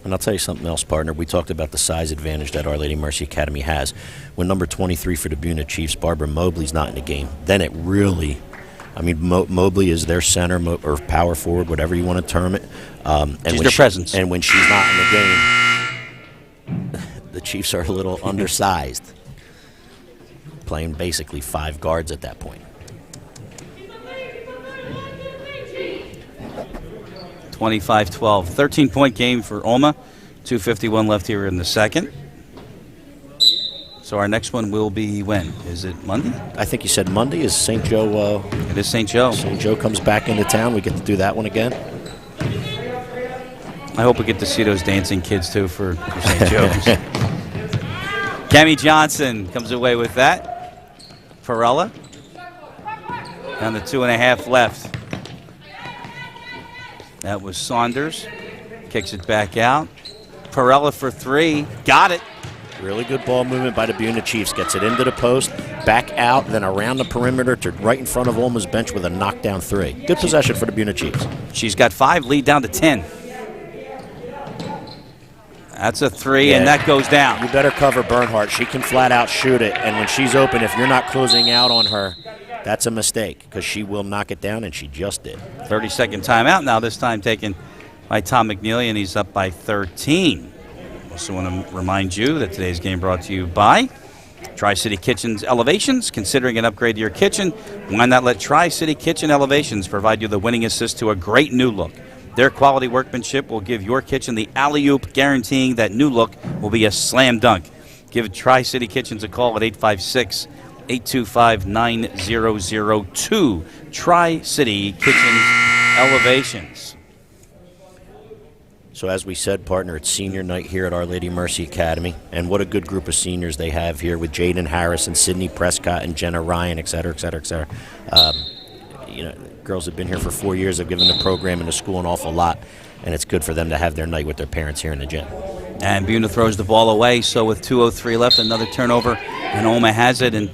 And I'll tell you something else, partner. We talked about the size advantage that Our Lady Mercy Academy has. When number 23 for the Buena Chiefs, Barbara Mobley's not in the game, then it really, I mean, Mobley is their center or power forward, whatever you want to term it. She's their presence. And when she's not in the game, the Chiefs are a little undersized, playing basically 5 guards at that point. 25-12. 13-point game for Olma. 2:51 left here in the second. So our next one will be when? Is it Monday? I think you said Monday. Is St. Joe? It is St. Joe. St. Joe comes back into town. We get to do that one again. I hope we get to see those dancing kids, too, for St. Joe's. Cammie Johnson comes away with that. Perella. Down to 2.5 left. That was Saunders. Kicks it back out. Perella for 3. Got it. Really good ball movement by the Buena Chiefs. Gets it into the post, back out, then around the perimeter to right in front of Olma's bench with a knockdown 3. Good possession for the Buena Chiefs. She's got 5, lead down to 10. That's a 3, and that goes down. You better cover Bernhardt. She can flat out shoot it, and when she's open, if you're not closing out on her, that's a mistake because she will knock it down, and she just did. 30-second timeout now, this time taken by Tom McNeely, and he's up by 13. Also want to remind you that today's game brought to you by Tri-City Kitchen's Elevations. Considering an upgrade to your kitchen, why not let Tri-City Kitchen Elevations provide you the winning assist to a great new look? Their quality workmanship will give your kitchen the alley-oop, guaranteeing that new look will be a slam dunk. Give Tri-City Kitchens a call at 856-825-9002. Tri-City Kitchens Elevations. So as we said, partner, it's senior night here at Our Lady Mercy Academy, and what a good group of seniors they have here with Jaden Harris and Sydney Prescott and Jenna Ryan, et cetera, et cetera, et cetera. Girls have been here for 4 years. Have given the program and the school an awful lot, and it's good for them to have their night with their parents here in the gym. And Buena throws the ball away, so with 2:03 left, another turnover, and Olma has it. And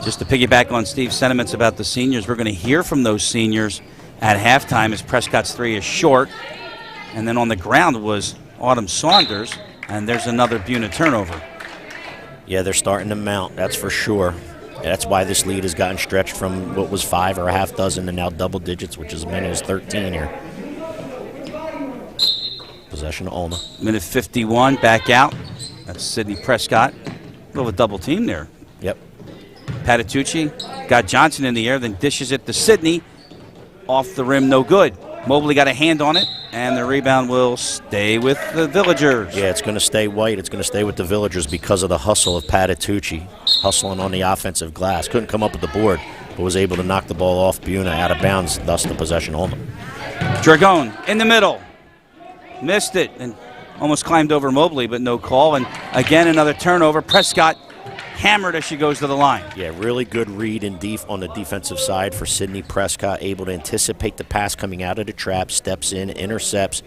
just to piggyback on Steve's sentiments about the seniors, we're going to hear from those seniors at halftime as Prescott's 3 is short. And then on the ground was Autumn Saunders, and there's another Buena turnover. Yeah, they're starting to mount, that's for sure. That's why this lead has gotten stretched from what was 5 or a half dozen to now double digits, which is as many as 13 here. Possession of Olma. Minute 51, back out. That's Sydney Prescott. A little of a double team there. Yep. Patitucci got Johnson in the air, then dishes it to Sydney. Off the rim, no good. Mobley got a hand on it, and the rebound will stay with the Villagers. Yeah, it's going to stay white. It's going to stay with the Villagers because of the hustle of Patitucci, hustling on the offensive glass. Couldn't come up with the board, but was able to knock the ball off Buena out of bounds, thus the possession Olma. Dragon in the middle. Missed it and almost climbed over Mobley, but no call. And again, another turnover. Prescott hammered as she goes to the line. Yeah, really good read on the defensive side for Sydney Prescott, able to anticipate the pass coming out of the trap, steps in, intercepts,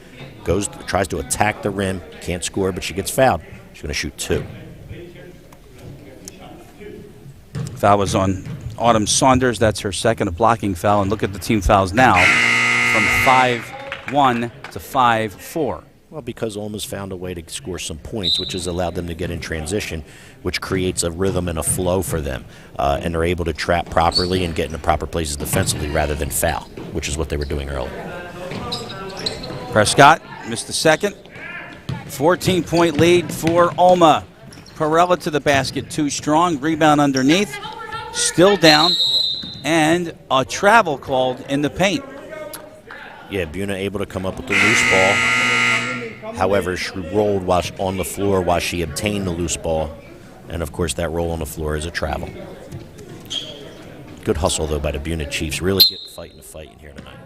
tries to attack the rim, can't score, but she gets fouled. She's going to shoot 2. Foul was on Autumn Saunders. That's her second, a blocking foul. And look at the team fouls now from 5-1 to 5-4. Well, because Olma's found a way to score some points, which has allowed them to get in transition, which creates a rhythm and a flow for them. And they're able to trap properly and get in the proper places defensively rather than foul, which is what they were doing earlier. Prescott missed the second. 14-point lead for Olma. Perella to the basket, too strong. Rebound underneath. Still down. And a travel called in the paint. Yeah, Buena able to come up with the loose ball. However, she rolled on the floor while she obtained the loose ball. And, of course, that roll on the floor is a travel. Good hustle, though, by the Buena Chiefs. Really fighting in here tonight.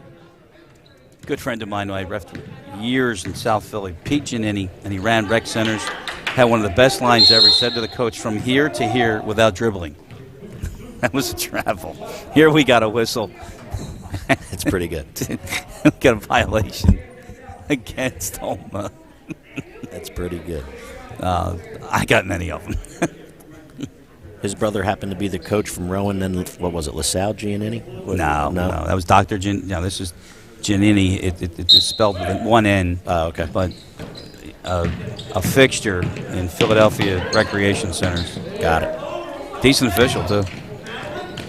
Good friend of mine who I refed years in South Philly, Pete Giannini, and he ran rec centers. Had one of the best lines ever. Said to the coach, from here to here without dribbling. That was a travel. Here we got a whistle. It's pretty good. We got a violation against Olma. That's pretty good. I got many of them. His brother happened to be the coach from Rowan, then what was it, LaSalle Giannini? No, that was Dr. Gian. No, this is Giannini. It's spelled with one N. Oh, okay. But a fixture in Philadelphia recreation centers. Got it. Decent official, too.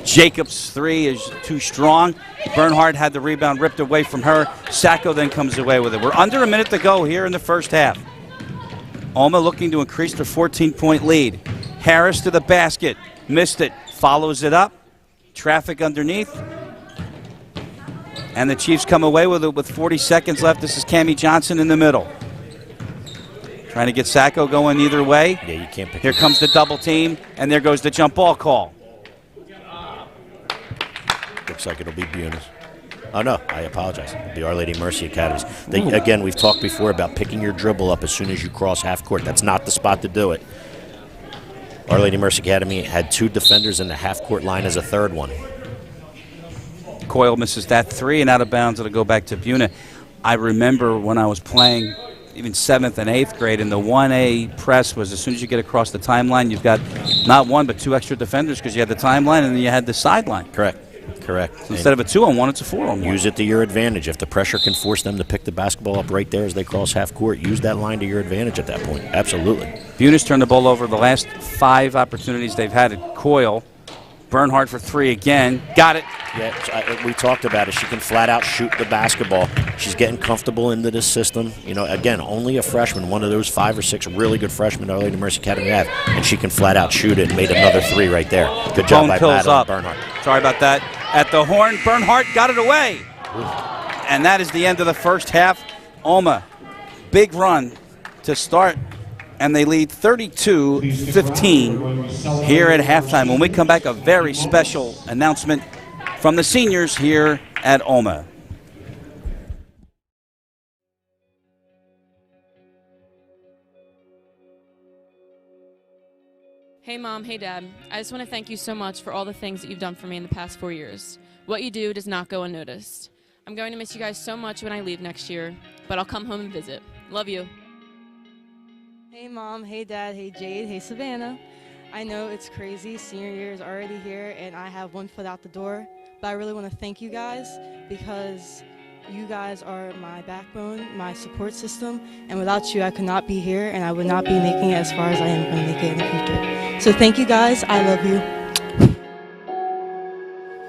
Jacobs' 3 is too strong. Bernhardt had the rebound ripped away from her. Sacco then comes away with it. We're under a minute to go here in the first half. Olma looking to increase their 14-point lead. Harris to the basket. Missed it. Follows it up. Traffic underneath. And the Chiefs come away with it with 40 seconds left. This is Cammie Johnson in the middle. Trying to get Sacco going either way. Yeah, you can't pick. Here comes the double team, and there goes the jump ball call. Looks like it'll be Buena's. Oh, no, I apologize. It'll be Our Lady Mercy Academies. Again, we've talked before about picking your dribble up as soon as you cross half court. That's not the spot to do it. Our Lady Mercy Academy had 2 defenders in the half court line as a third one. Coyle misses that three, and out of bounds it'll go back to Buena. I remember when I was playing even 7th and 8th grade, and the 1A press was as soon as you get across the timeline, you've got not one but 2 extra defenders because you had the timeline and then you had the sideline. Correct. So instead of a 2-on-1, it's a 4-on-1. Use it to your advantage. If the pressure can force them to pick the basketball up right there as they cross half court, use that line to your advantage at that point. Absolutely. Buna's turned the ball over the last 5 opportunities they've had at Coyle. Bernhardt for 3 again. Got it. Yeah, we talked about it. She can flat out shoot the basketball. She's getting comfortable into this system. You know, again, only a freshman, one of those 5 or 6 really good freshmen Our Lady Mercy Academy have, and she can flat out shoot it and made another 3 right there. Good job by Madeline Bernhardt. Sorry about that. At the horn, Bernhardt got it away. And that is the end of the first half. Olma, big run to start, and they lead 32-15 here at halftime. When we come back, a very special announcement from the seniors here at Olma. Hey Mom, hey Dad. I just want to thank you so much for all the things that you've done for me in the past 4 years. What you do does not go unnoticed. I'm going to miss you guys so much when I leave next year, but I'll come home and visit. Love you. Hey Mom, hey Dad, hey Jade, hey Savannah. I know it's crazy, senior year is already here and I have one foot out the door, but I really want to thank you guys because you guys are my backbone, my support system, and without you I could not be here and I would not be making it as far as I am going to make it in the future. So thank you guys, I love you.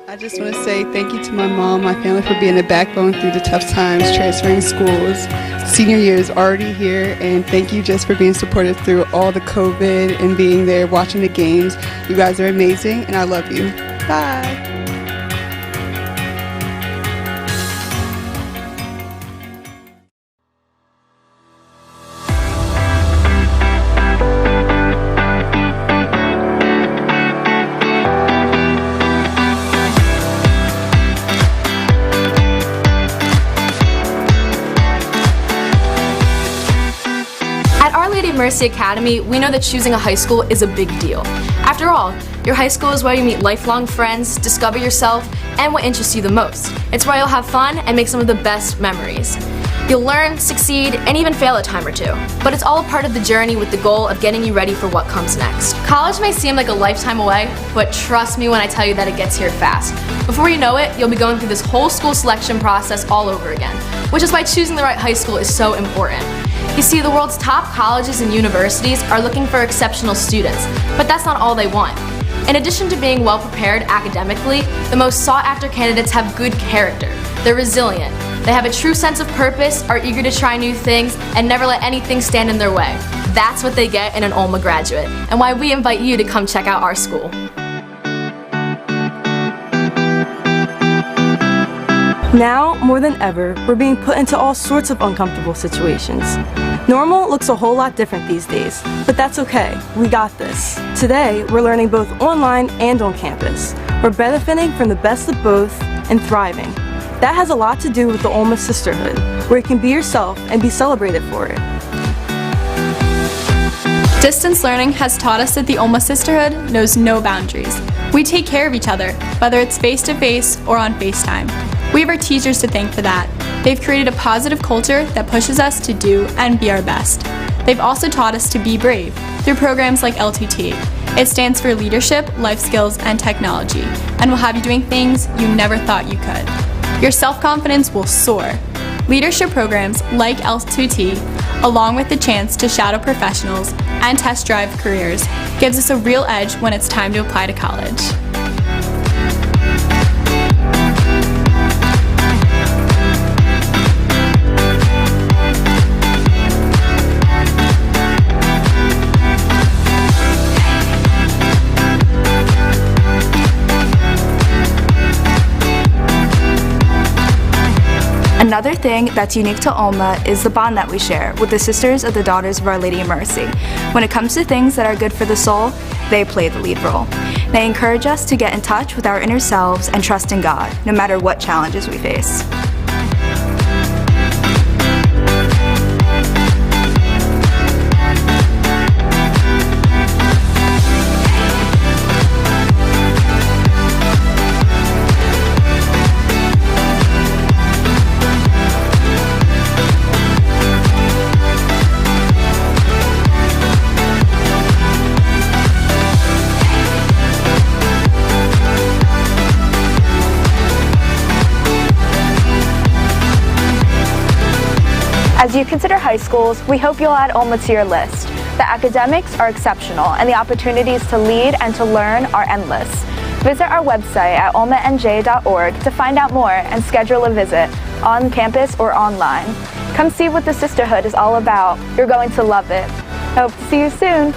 I just want to say thank you to my mom, my family for being the backbone through the tough times, transferring schools. Senior year is already here, and thank you just for being supportive through all the COVID and being there, watching the games. You guys are amazing, and I love you. Bye. Mercy Academy, we know that choosing a high school is a big deal. After all, your high school is where you meet lifelong friends, discover yourself, and what interests you the most. It's where you'll have fun and make some of the best memories. You'll learn, succeed, and even fail a time or 2. But it's all a part of the journey with the goal of getting you ready for what comes next. College may seem like a lifetime away, but trust me when I tell you that it gets here fast. Before you know it, you'll be going through this whole school selection process all over again, which is why choosing the right high school is so important. You see, the world's top colleges and universities are looking for exceptional students, but that's not all they want. In addition to being well prepared academically, the most sought after candidates have good character. They're resilient. They have a true sense of purpose, are eager to try new things, and never let anything stand in their way. That's what they get in an Olma graduate, and why we invite you to come check out our school. Now, more than ever, we're being put into all sorts of uncomfortable situations. Normal looks a whole lot different these days, but that's okay. We got this. Today, we're learning both online and on campus. We're benefiting from the best of both and thriving. That has a lot to do with the Olma Sisterhood, where you can be yourself and be celebrated for it. Distance learning has taught us that the Olma Sisterhood knows no boundaries. We take care of each other, whether it's face-to-face or on FaceTime. We have our teachers to thank for that. They've created a positive culture that pushes us to do and be our best. They've also taught us to be brave through programs like LTT. It stands for Leadership, Life Skills, and Technology, and will have you doing things you never thought you could. Your self-confidence will soar. Leadership programs like L2T, along with the chance to shadow professionals and test drive careers, gives us a real edge when it's time to apply to college. Another thing that's unique to Olma is the bond that we share with the Sisters of the Daughters of Our Lady of Mercy. When it comes to things that are good for the soul, they play the lead role. They encourage us to get in touch with our inner selves and trust in God, no matter what challenges we face. As you consider high schools, we hope you'll add Olma to your list. The academics are exceptional, and the opportunities to lead and to learn are endless. Visit our website at olmanj.org to find out more and schedule a visit, on campus or online. Come see what the sisterhood is all about. You're going to love it. Hope to see you soon.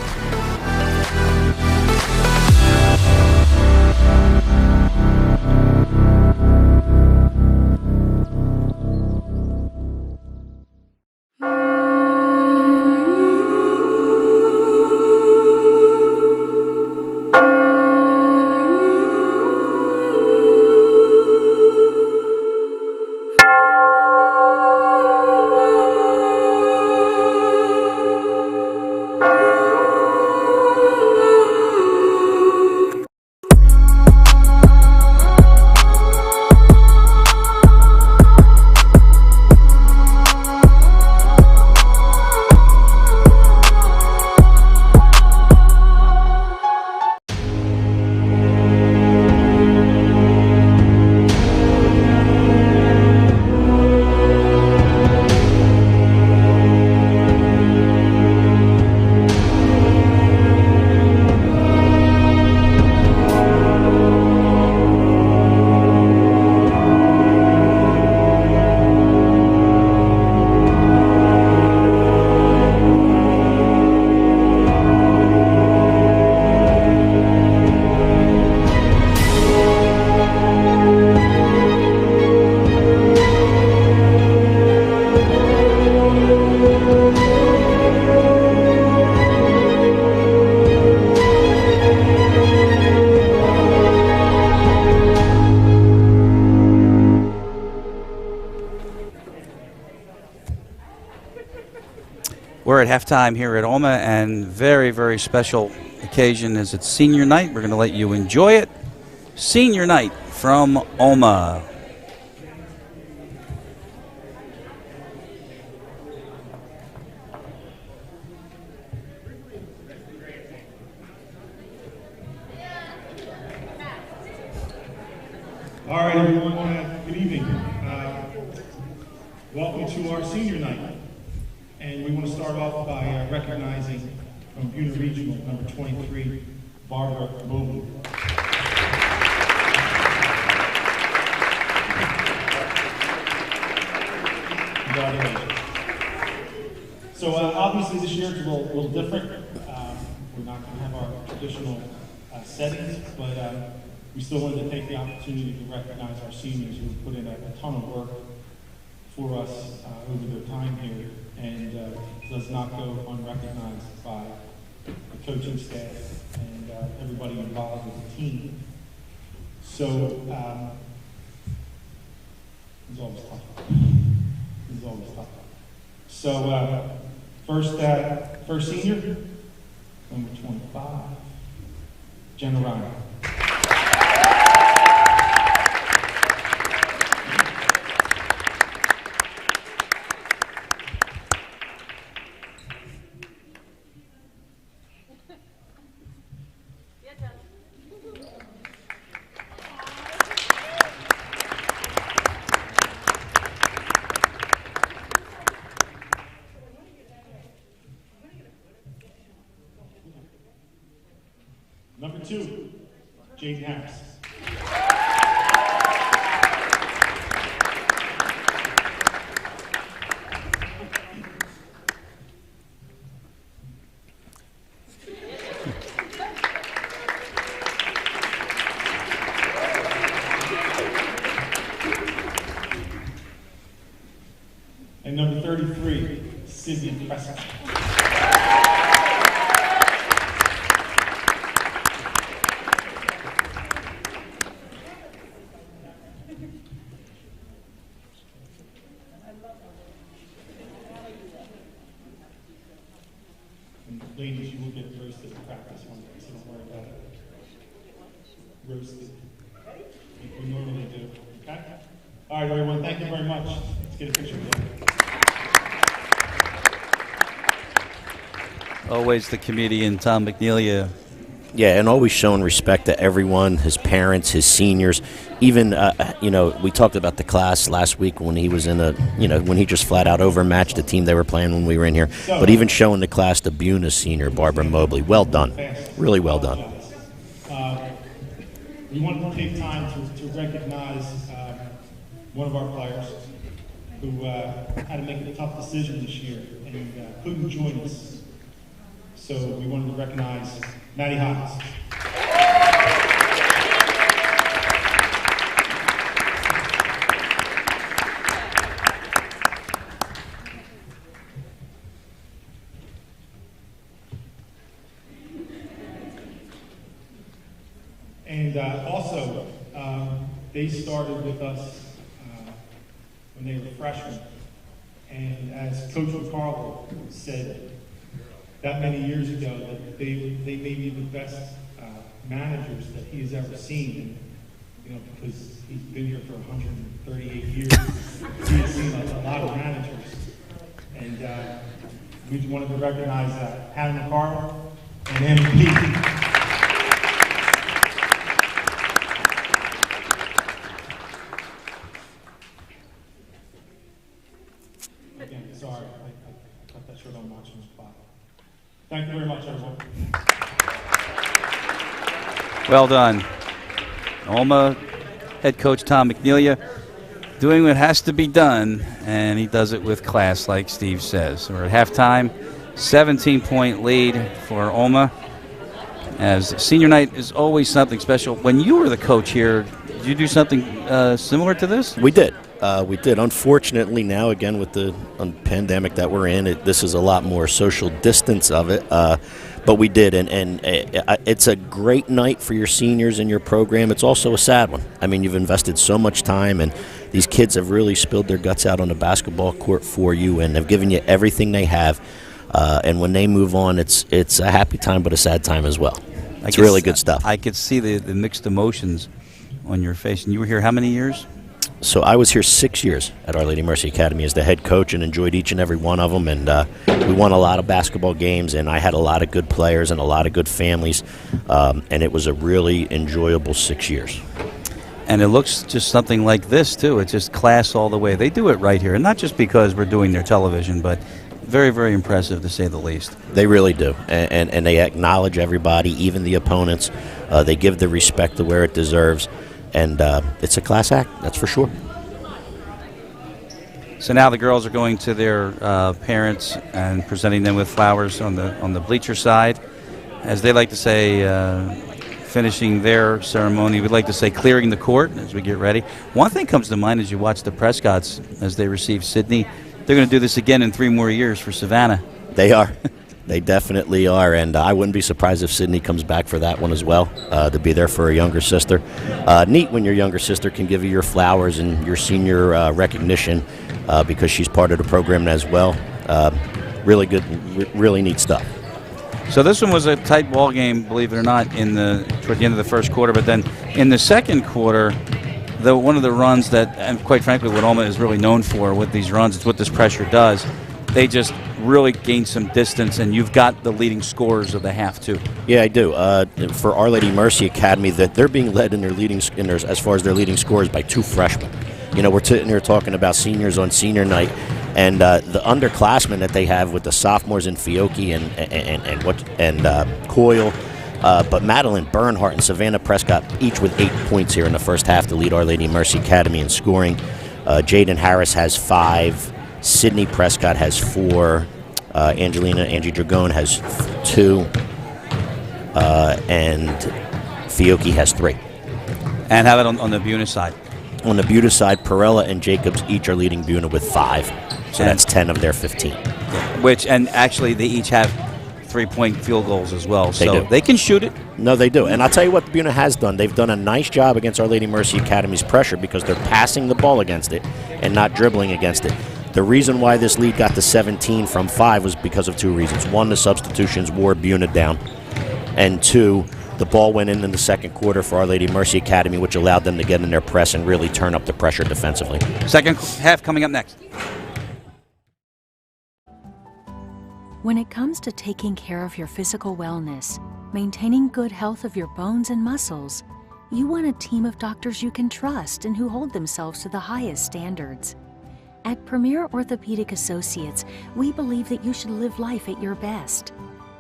We're at halftime here at Olma, and very, very special occasion as it's senior night. We're going to let you enjoy it. Senior night from Olma. All right, everyone, good evening. Welcome to our senior night. And we want to start off by recognizing from Buena Regional, number 23, Barbara Mobley. Congratulations. So obviously this year is a little different. We're not going to have our traditional settings, but we still wanted to take the opportunity to recognize our seniors who have put in a ton of work for us over their time here, and does not go unrecognized by the coaching staff and everybody involved with the team. So it's always tough. It's always tough. So first senior, number 25, Jenna Ryan. Number 2, Jade Harris. And number 33, Sydney Prescott. Ladies, you will get roasted in practice one day, so don't worry about it. Roasted. Like we normally do. Okay? All right, everyone, thank you very much. Let's get a picture together. Always the comedian Tom McNelia Yeah, and always showing respect to everyone, his parents, his seniors. Even, we talked about the class last week when he was in when he just flat out overmatched the team they were playing when we were in here. But even showing the class to Buena senior, Barbara Mobley. Well done. Really well done. We wanted to take time to recognize one of our players who had to make a tough decision this year and couldn't join us. So we wanted to recognize Maddie Hines. And also, they started with us when they were freshmen. And as Coach McCarville said that many years ago, that they may be the best managers that he has ever seen. And, because he's been here for 138 years, he has seen a lot of managers. And we just wanted to recognize Hannah McCarville and MVP. Again, sorry, I cut that short on watching the clock. Thank you very much, everyone. Well done. Olma head coach Tom McNelia doing what has to be done, and he does it with class, like Steve says. We're at halftime, 17-point lead for Olma. As senior night is always something special. When you were the coach here, did you do something similar to this? We did. Unfortunately, now, again, with the pandemic that we're in, this is a lot more social distance of it. But we did, and it's a great night for your seniors in your program. It's also a sad one. I mean, you've invested so much time, and these kids have really spilled their guts out on the basketball court for you, and have given you everything they have. And when they move on, it's a happy time, but a sad time as well. It's really good stuff. I could see the mixed emotions on your face. And you were here how many years? So I was here 6 years at Our Lady Mercy Academy as the head coach, and enjoyed each and every one of them. And we won a lot of basketball games, and I had a lot of good players and a lot of good families. And it was a really enjoyable 6 years. And it looks just something like this, too. It's just class all the way. They do it right here, and not just because we're doing their television, but very, very impressive, to say the least. They really do, and they acknowledge everybody, even the opponents. They give the respect to where it deserves, and it's a class act, that's for sure. So now the girls are going to their parents and presenting them with flowers on the bleacher side. As they like to say, finishing their ceremony, we'd like to say clearing the court as we get ready. One thing comes to mind as you watch the Prescotts as they receive Sydney. They're going to do this again in 3 more years for Savannah. They are. They definitely are, and I wouldn't be surprised if Sydney comes back for that one as well, to be there for a younger sister. Neat when your younger sister can give you your flowers and your senior recognition because she's part of the program as well. Really good, really neat stuff. So this one was a tight ball game, believe it or not, toward the end of the first quarter, but then in the second quarter, one of the runs that, and quite frankly, what Olma is really known for with these runs, it's what this pressure does. They just really gained some distance, and you've got the leading scorers of the half, too. Yeah, I do. For Our Lady Mercy Academy, that they're being led in as far as their leading scorers by 2 freshmen. We're sitting here talking about seniors on senior night, and the underclassmen that they have with the sophomores in Fiocchi and Coyle. But Madeline Bernhardt and Savannah Prescott, each with 8 points here in the first half to lead Our Lady Mercy Academy in scoring. Jaden Harris has 5. Sydney Prescott has 4. Angie Dragone has 2. And Fiocchi has 3. And how about on the Buena side? On the Buena side, Perella and Jacobs each are leading Buena with 5. So that's 10 of their 15. And actually they each have 3-point field goals as well, so they can shoot it. No, they do. And I'll tell you what Buena has done. They've done a nice job against Our Lady Mercy Academy's pressure because they're passing the ball against it and not dribbling against it. The reason why this lead got to 17 from 5 was because of 2 reasons. 1, the substitutions wore Buena down. And 2, the ball went in the second quarter for Our Lady Mercy Academy, which allowed them to get in their press and really turn up the pressure defensively. Second half coming up next. When it comes to taking care of your physical wellness, maintaining good health of your bones and muscles, you want a team of doctors you can trust and who hold themselves to the highest standards. At Premier Orthopaedic Associates, we believe that you should live life at your best.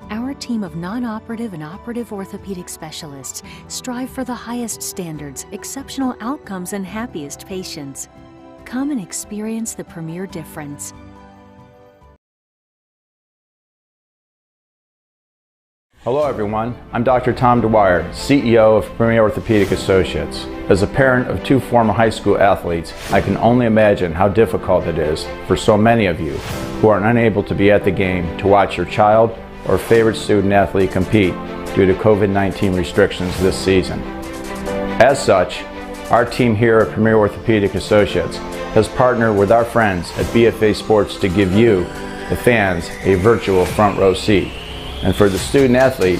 Our team of non-operative and operative orthopedic specialists strive for the highest standards, exceptional outcomes, and happiest patients. Come and experience the Premier difference. Hello everyone, I'm Dr. Tom Dwyer, CEO of Premier Orthopaedic Associates. As a parent of two former high school athletes, I can only imagine how difficult it is for so many of you who are unable to be at the game to watch your child or favorite student athlete compete due to COVID-19 restrictions this season. As such, our team here at Premier Orthopaedic Associates has partnered with our friends at BFA Sports to give you, the fans, a virtual front row seat. And for the student athlete,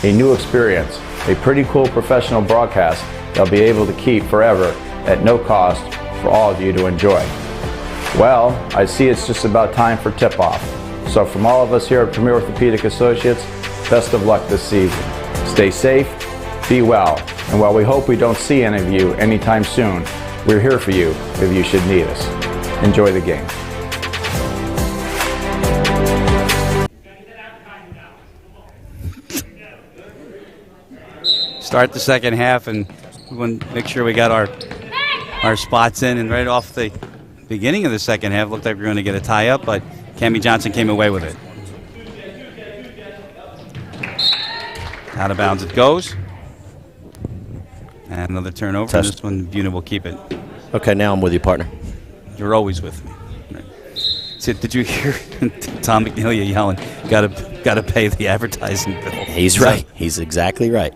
a new experience, a pretty cool professional broadcast they'll be able to keep forever at no cost for all of you to enjoy. Well, I see it's just about time for tip-off. So from all of us here at Premier Orthopaedic Associates, best of luck this season. Stay safe, be well, and while we hope we don't see any of you anytime soon, we're here for you if you should need us. Enjoy the game. Start the second half, and we want to make sure we got our spots in. And right off the beginning of the second half, looked like we were going to get a tie-up, but Cammie Johnson came away with it. Out of bounds it goes. And another turnover. Test. This one, Buena will keep it. Okay, now I'm with you, partner. You're always with me. Right. So, did you hear Tom McNeil yelling, gotta pay the advertising bill? He's right. He's exactly right.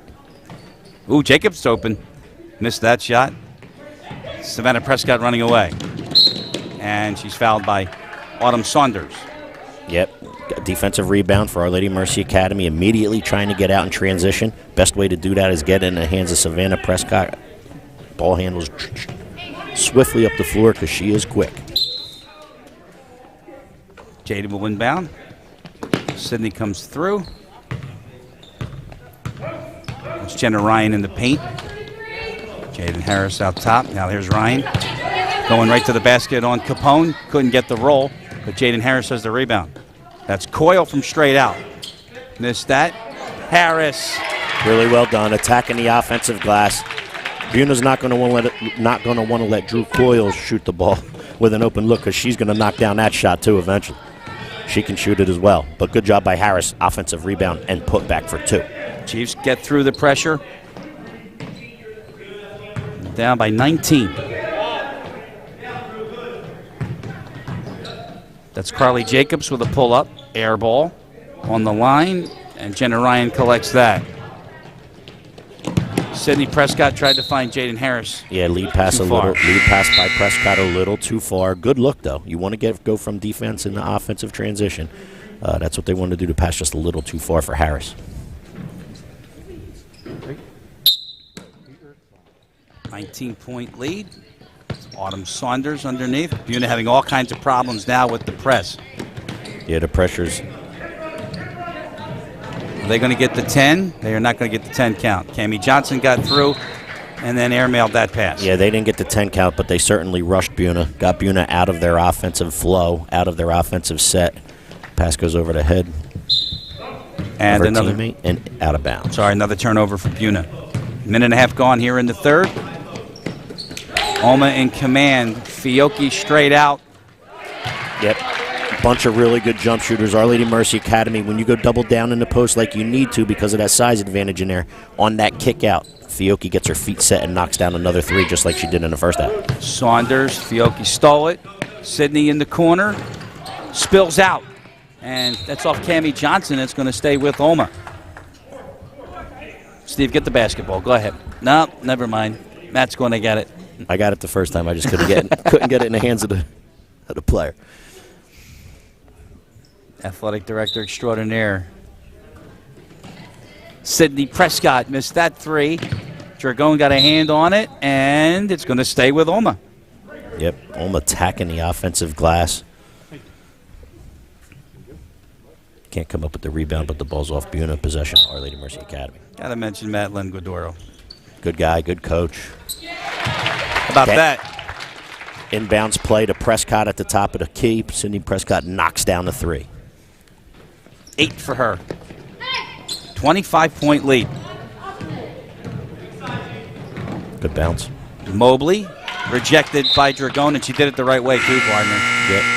Ooh, Jacobs open. Missed that shot. Savannah Prescott running away. And she's fouled by Autumn Saunders. Yep. Defensive rebound for Our Lady Mercy Academy. Immediately trying to get out in transition. Best way to do that is get in the hands of Savannah Prescott. Ball handles swiftly up the floor because she is quick. Jaden will inbound. Sydney comes through. It's Jenna Ryan in the paint. Jaden Harris out top. Now here's Ryan. Going right to the basket on Capone. Couldn't get the roll, but Jaden Harris has the rebound. That's Coyle from straight out. Missed that. Harris. Really well done. Attacking the offensive glass. Buena's not going to want to let Drew Coyle shoot the ball with an open look because she's going to knock down that shot too eventually. She can shoot it as well. But good job by Harris. Offensive rebound and put back for two. Chiefs get through the pressure. Down by 19. That's Carly Jacobs with a pull-up. Air ball on the line, and Jenna Ryan collects that. Sydney Prescott tried to find Jaden Harris. Yeah, lead pass by Prescott a little too far. Good look though. You want to go from defense into offensive transition. That's what they wanted to do, to pass just a little too far for Harris. 19-point lead. Autumn Saunders underneath. Buena having all kinds of problems now with the press. Yeah, the pressure's. Are they going to get the 10? They are not going to get the 10 count. Cammie Johnson got through and then airmailed that pass. Yeah, they didn't get the 10 count, but they certainly rushed Buena. Got Buena out of their offensive flow, out of their offensive set. Pass goes over the head. And another teammate and out of bounds. Sorry, another turnover for Buena. Minute and a half gone here in the third. Olma in command. Fiocchi straight out. Yep. Bunch of really good jump shooters. Our Lady Mercy Academy, when you go double down in the post like you need to because of that size advantage in there, on that kick out, Fiocchi gets her feet set and knocks down another three just like she did in the first half. Saunders, Fiocchi stole it. Sydney in the corner. Spills out. And that's off Cammie Johnson. It's going to stay with Olma. Steve, get the basketball. Go ahead. No, never mind. Matt's going to get it. I got it the first time. I just couldn't get it in the hands of the player. Athletic director extraordinaire. Sydney Prescott missed that three. Dragone got a hand on it, and it's going to stay with Olma. Yep, Olma attacking the offensive glass. can't come up with the rebound, but the ball's off Buena, possession, Our Lady Mercy Academy. Got to mention Matt Lenguadoro. Good guy, good coach. How about that? Inbounds play to Prescott at the top of the key. Sydney Prescott knocks down the 3. 8 for her. 25-point lead. Good bounce. Mobley rejected by Dragon, and she did it the right way too, partner. Yeah.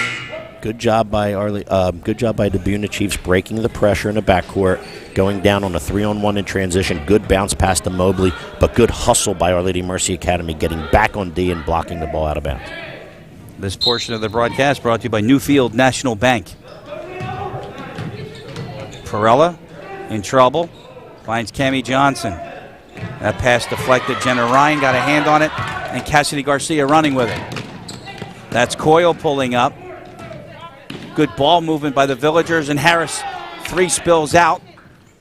Good job by the Buena Chiefs breaking the pressure in the backcourt, going down on a 3-on-1 in transition. Good bounce pass to Mobley, but good hustle by Our Lady Mercy Academy, getting back on D and blocking the ball out of bounds. This portion of the broadcast brought to you by Newfield National Bank. Perella in trouble, finds Cammie Johnson. That pass deflected. Jenna Ryan got a hand on it, and Cassidy Garcia running with it. That's Coyle pulling up. Good ball movement by the Villagers, and Harris 3 spills out.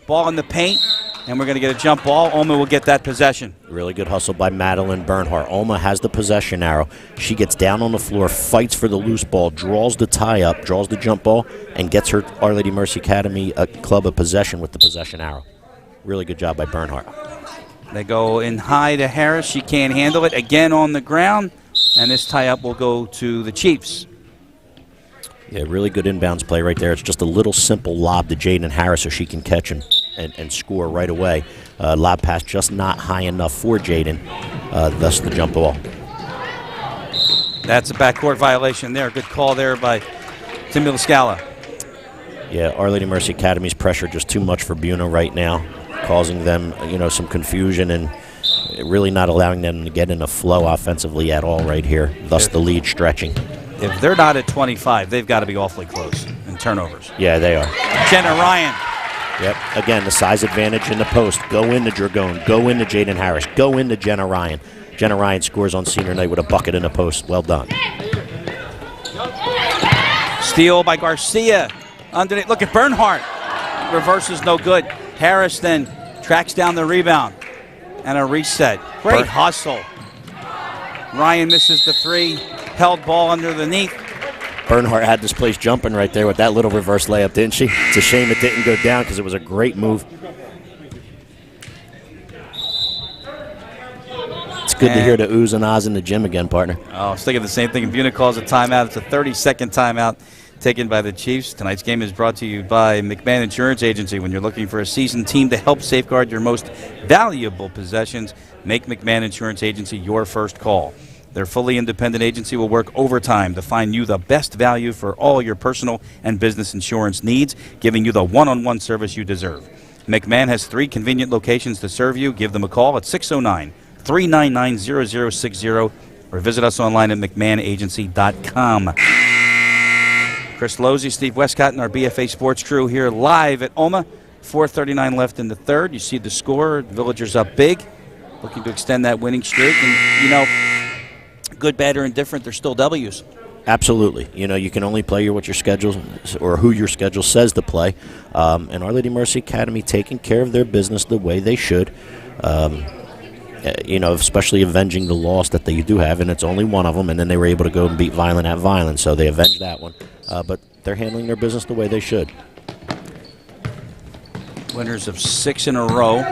Ball in the paint, and we're going to get a jump ball. Olma will get that possession. Really good hustle by Madeline Bernhardt. Olma has the possession arrow. She gets down on the floor, fights for the loose ball, draws the tie-up, draws the jump ball, and gets her Our Lady Mercy Academy club a possession with the possession arrow. Really good job by Bernhardt. They go in high to Harris. She can't handle it. Again on the ground, and this tie-up will go to the Chiefs. Yeah, really good inbounds play right there. It's just a little simple lob to Jaden Harris so she can catch him and score right away. Lob pass just not high enough for Jaden, thus the jump ball. That's a backcourt violation there. Good call there by Timmy Lascala. Yeah, Our Lady Mercy Academy's pressure just too much for Buena right now, causing them, some confusion and really not allowing them to get in a flow offensively at all right here, thus the lead stretching. If they're not at 25, they've got to be awfully close in turnovers. Yeah, they are. Jenna Ryan. Yep, again, the size advantage in the post. Go into Dragon, go into Jaden Harris, go into Jenna Ryan. Jenna Ryan scores on senior night with a bucket in the post. Well done. Steal by Garcia. Underneath, look at Bernhardt. Reverse is no good. Harris then tracks down the rebound. And a reset. Great hustle. Ryan misses the 3. Held ball underneath. Bernhardt had this place jumping right there with that little reverse layup, didn't she? It's a shame it didn't go down because it was a great move. It's good to hear the oohs and ahs in the gym again, partner. Oh, I was thinking the same thing. And Buena calls a timeout. It's a 30-second timeout taken by the Chiefs. Tonight's game is brought to you by McMahon Insurance Agency. When you're looking for a seasoned team to help safeguard your most valuable possessions, make McMahon Insurance Agency your first call. Their fully independent agency will work overtime to find you the best value for all your personal and business insurance needs, giving you the one-on-one service you deserve. McMahon has 3 convenient locations to serve you. Give them a call at 609-399-0060 or visit us online at McMahonAgency.com. Chris Losey, Steve Westcott, and our BFA Sports crew here live at Olma. 4:39 left in the third. You see the score. Villagers up big, looking to extend that winning streak. And, good, bad, or indifferent, they're still W's. Absolutely. You can only play what your schedule or who your schedule says to play. And Our Lady Mercy Academy taking care of their business the way they should. Especially avenging the loss that they do have, and it's only one of them, and then they were able to go and beat Violent at Violent, so they avenged that one. But they're handling their business the way they should. Winners of 6 in a row.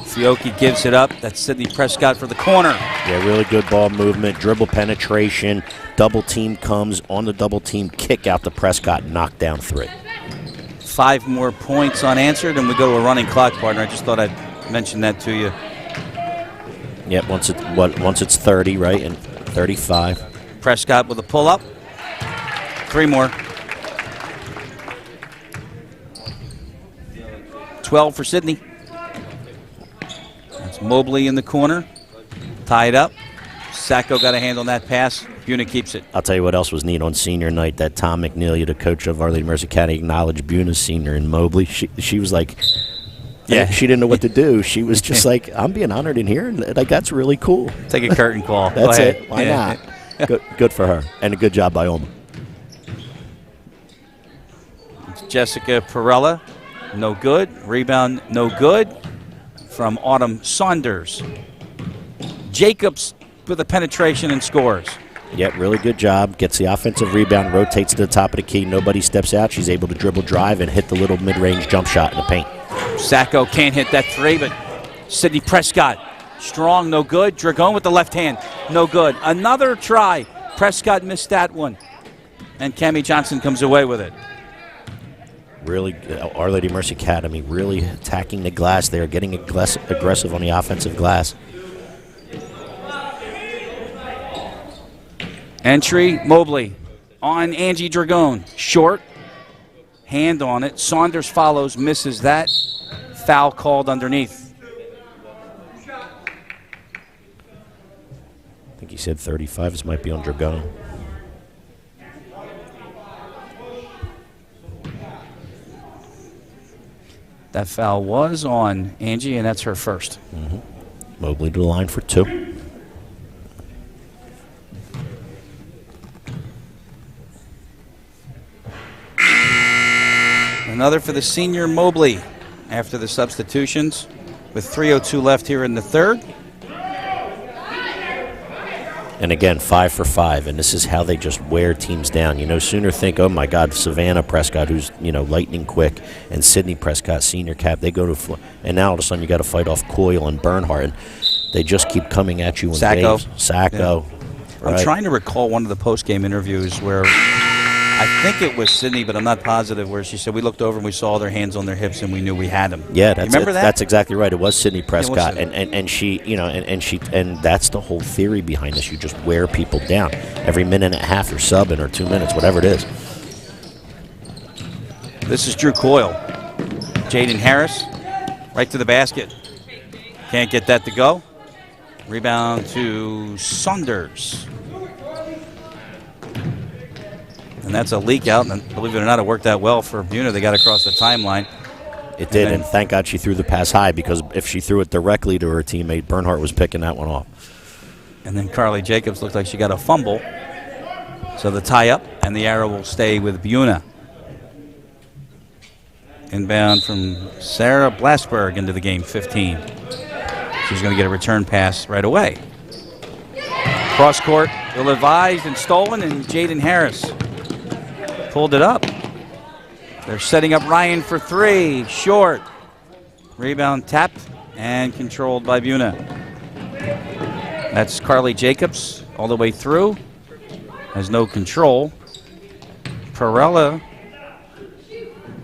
Fiocchi gives it up. That's Sydney Prescott for the corner. Yeah, really good ball movement, dribble penetration, double team comes on the double team, kick out to Prescott, knock down 3. 5 more points unanswered, and we go to a running clock, partner. I just thought I'd mention that to you. Yep, once it's 30, right, and 35. Prescott with a pull-up. 3 more. 12 for Sydney. That's Mobley in the corner. Tied up. Sacco got a hand on that pass. Buena keeps it. I'll tell you what else was neat on senior night. That Tom McNeely, the coach of Our Lady Mercy Academy, acknowledged Buena's senior in Mobley. She was like, yeah, she didn't know what to do. She was just like, I'm being honored in here. Like, that's really cool. Take a curtain call. That's it. Why not? Good for her. And a good job by Olma. It's Jessica Perella. No good. Rebound, no good. From Autumn Saunders. Jacobs with a penetration and scores. Yeah, really good job. Gets the offensive rebound, rotates to the top of the key. Nobody steps out. She's able to dribble, drive, and hit the little mid-range jump shot in the paint. Sacco can't hit that three, but Sydney Prescott, strong, no good. Dragon with the left hand, no good. Another try. Prescott missed that one. And Cammie Johnson comes away with it. Really, Our Lady Mercy Academy really attacking the glass there, getting aggressive on the offensive glass. Entry, Mobley on Angie Dragon. Short, hand on it. Saunders follows, misses that. Foul called underneath. I think he said 35. This might be on Dragon. That foul was on Angie, and that's her first. Mobley to the line for 2. Another for the senior Mobley after the substitutions with 3:02 left here in the third. And again, 5 for 5, and this is how they just wear teams down. Sooner think, oh my God, Savannah Prescott, who's lightning quick, and Sydney Prescott, senior cap, they go to and now all of a sudden you got to fight off Coyle and Bernhardt, and they just keep coming at you in Sacco. waves. Sacco. Yeah. I'm trying to recall one of the post-game interviews where I think it was Sydney, but I'm not positive, where she said we looked over and we saw their hands on their hips and we knew we had them. Yeah, remember that? That's exactly right. It was Sydney Prescott, Yeah, it was and she, and that's the whole theory behind this. You just wear people down. Every minute and a half you're subbing, or 2 minutes, whatever it is. This is Drew Coyle. Jaden Harris, right to the basket. Can't get that to go. Rebound to Saunders. And that's a leak out, and believe it or not, it worked out well for Buena. They got across the timeline. It did, and thank God she threw the pass high, because if she threw it directly to her teammate, Bernhardt was picking that one off. And then Carly Jacobs looked like she got a fumble. So the tie up, and the arrow will stay with Buena. Inbound from Sarah Blasberg into the game, 15. She's going to get a return pass right away. Cross court, ill-advised and stolen, and Jaden Harris pulled it up. They're setting up Ryan for 3. Short. Rebound tapped and controlled by Buena. That's Carly Jacobs all the way through. Has no control. Perella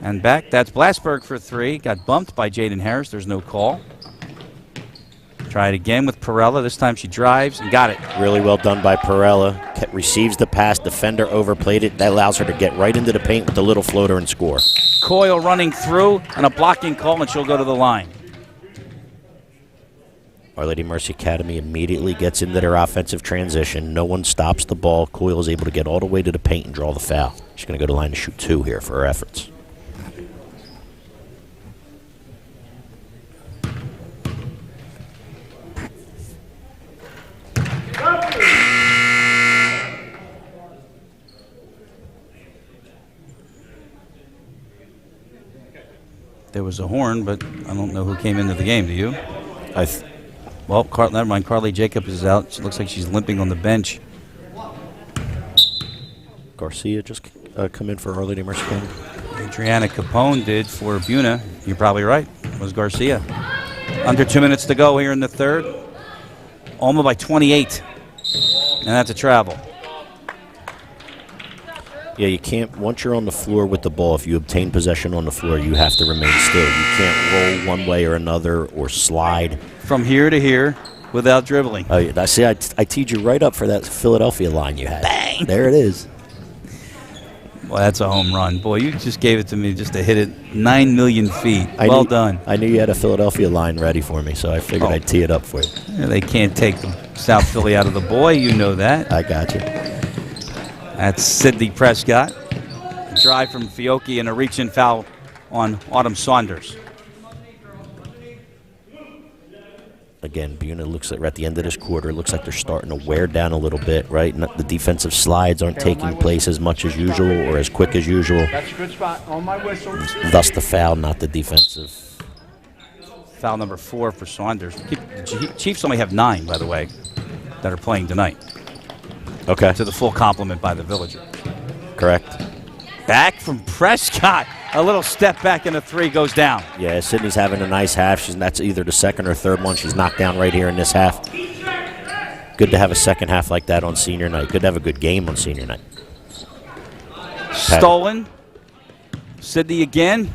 and back. That's Blasberg for 3. Got bumped by Jaden Harris. There's no call. Try it again with Perella. This time she drives and got it. Really well done by Perella. Receives the pass. Defender overplayed it. That allows her to get right into the paint with the little floater and score. Coyle running through and a blocking call, and she'll go to the line. Our Lady Mercy Academy immediately gets into their offensive transition. No one stops the ball. Coyle is able to get all the way to the paint and draw the foul. She's going to go to the line to shoot 2 here for her efforts. There was a horn, but I don't know who came into the game. Do you? Well, never mind. Carly Jacobs is out. She looks like she's limping on the bench. Garcia just come in for Our Lady Mercy Academy. Adriana Capone did for Buena. You're probably right. It was Garcia. Under 2 minutes to go here in the third. Olma by 28. And that's a travel. Yeah, you can't, once you're on the floor with the ball, if you obtain possession on the floor, you have to remain still. You can't roll one way or another or slide. From here to here without dribbling. Oh, yeah, see, I teed you right up for that Philadelphia line you had. Bang! There it is. Well, that's a home run. Boy, you just gave it to me just to hit it 9 million feet. Well done. I knew you had a Philadelphia line ready for me, so I figured I'd tee it up for you. Yeah, they can't take South Philly out of the boy. You know that. I got you. That's Sydney Prescott. A drive from Fiocchi and a reach-in foul on Autumn Saunders. Again, Buena looks like we're at the end of this quarter. It looks like they're starting to wear down a little bit, right? The defensive slides aren't taking place as much as usual or as quick as usual. That's a good spot on my whistle. Thus the foul, not the defensive. Foul number 4 for Saunders. The Chiefs only have 9, by the way, that are playing tonight. Okay. To the full complement by the Villager. Correct. Back from Prescott. A little step back and a 3 goes down. Yeah, Sydney's having a nice half. That's either the second or third one she's knocked down right here in this half. Good to have a second half like that on senior night. Good to have a good game on senior night. Stolen. Sydney again.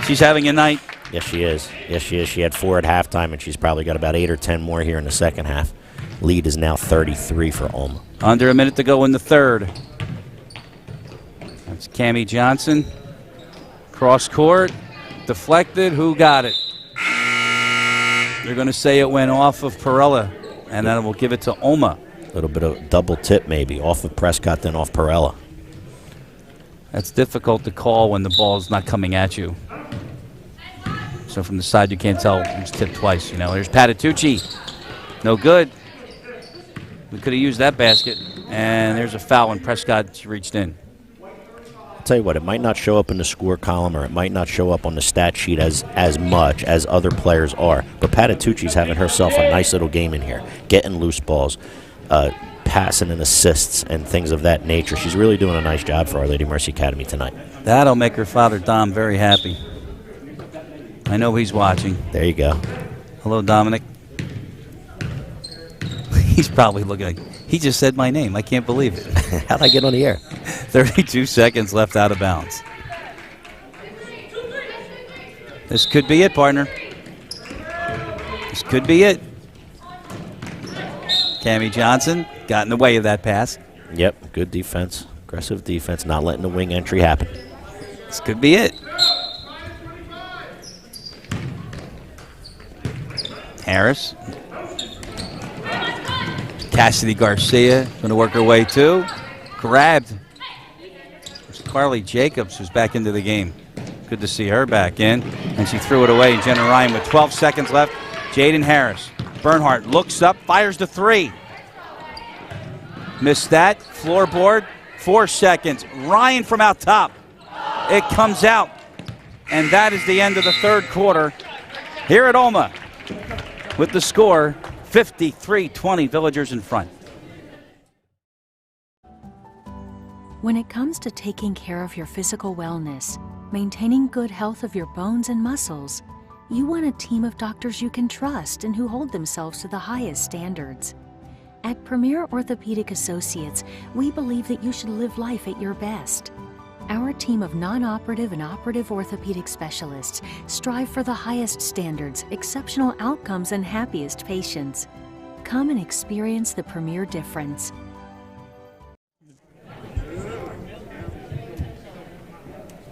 She's having a night. Yes, she is. Yes, she is. She had 4 at halftime, and she's probably got about 8 or 10 more here in the second half. Lead is now 33 for Olma. Under a minute to go in the third. That's Cammie Johnson. Cross court. Deflected. Who got it? They're going to say it went off of Perella, and then we'll give it to Olma. A little bit of double tip maybe. Off of Prescott, then off Perella. That's difficult to call when the ball's not coming at you. So from the side, you can't tell who's tipped twice. You know, there's Patitucci. No good. We could have used that basket. And there's a foul when Prescott reached in. I'll tell you what, it might not show up in the score column or it might not show up on the stat sheet as much as other players are. But Patitucci's having herself a nice little game in here, getting loose balls, passing and assists and things of that nature. She's really doing a nice job for Our Lady Mercy Academy tonight. That'll make her father, Dom, very happy. I know he's watching. There you go. Hello, Dominic. He's probably looking like, he just said my name. I can't believe it. How'd I get on the air? 32 seconds left out of bounds. This could be it, partner. This could be it. Cammie Johnson got in the way of that pass. Yep, good defense. Aggressive defense, not letting the wing entry happen. This could be it. Harris. Cassidy Garcia going to work her way too. Grabbed. It's Carly Jacobs who's back into the game. Good to see her back in. And she threw it away. Jenna Ryan with 12 seconds left. Jaden Harris. Bernhardt looks up, fires the 3. Missed that. Floorboard. 4 seconds. Ryan from out top. It comes out. And that is the end of the third quarter here at Olma with the score 53-20, Villagers in front. When it comes to taking care of your physical wellness, maintaining good health of your bones and muscles, you want a team of doctors you can trust and who hold themselves to the highest standards. At Premier Orthopaedic Associates, we believe that you should live life at your best. Our team of non-operative and operative orthopedic specialists strive for the highest standards, exceptional outcomes, and happiest patients. Come and experience the Premier difference.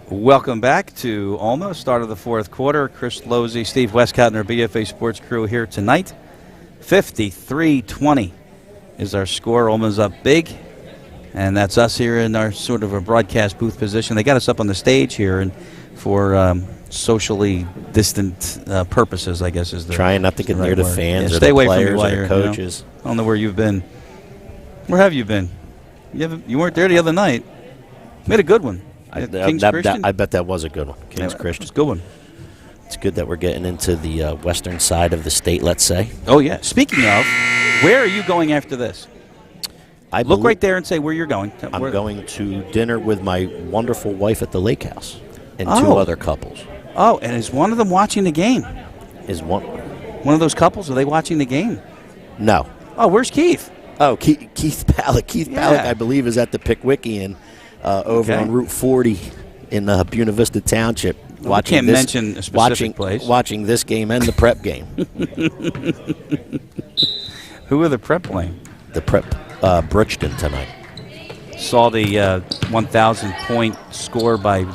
Welcome back to Olma, start of the fourth quarter. Chris Losey, Steve Westcott, and our BFA Sports crew here tonight. 53-20 is our score. Olma's up big. And that's us here in our sort of a broadcast booth position. They got us up on the stage here and for socially distant purposes, I guess is the trying not to get near the fans or stay the away players from me or the coaches. You know, I don't know where you've been. Where have you been? You weren't there the other night. Made a good one. I bet that was a good one. King's Christian. It's a good one. It's good that we're getting into the western side of the state, let's say. Oh, yeah. Speaking of, where are you going after this? Look right there and say where you're going. I'm going to dinner with my wonderful wife at the lake house and 2 other couples. Oh, and is one of them watching the game? Is one of those couples, are they watching the game? No. Oh, where's Keith? Oh, Keith Pallick. Keith Pallick, I believe, is at the Pickwickian over on Route 40 in Buena Vista Township. Can't mention a specific place. Watching this game and the prep game. Who are the prep playing? The prep. Bridgeton tonight. Saw the 1,000-point score by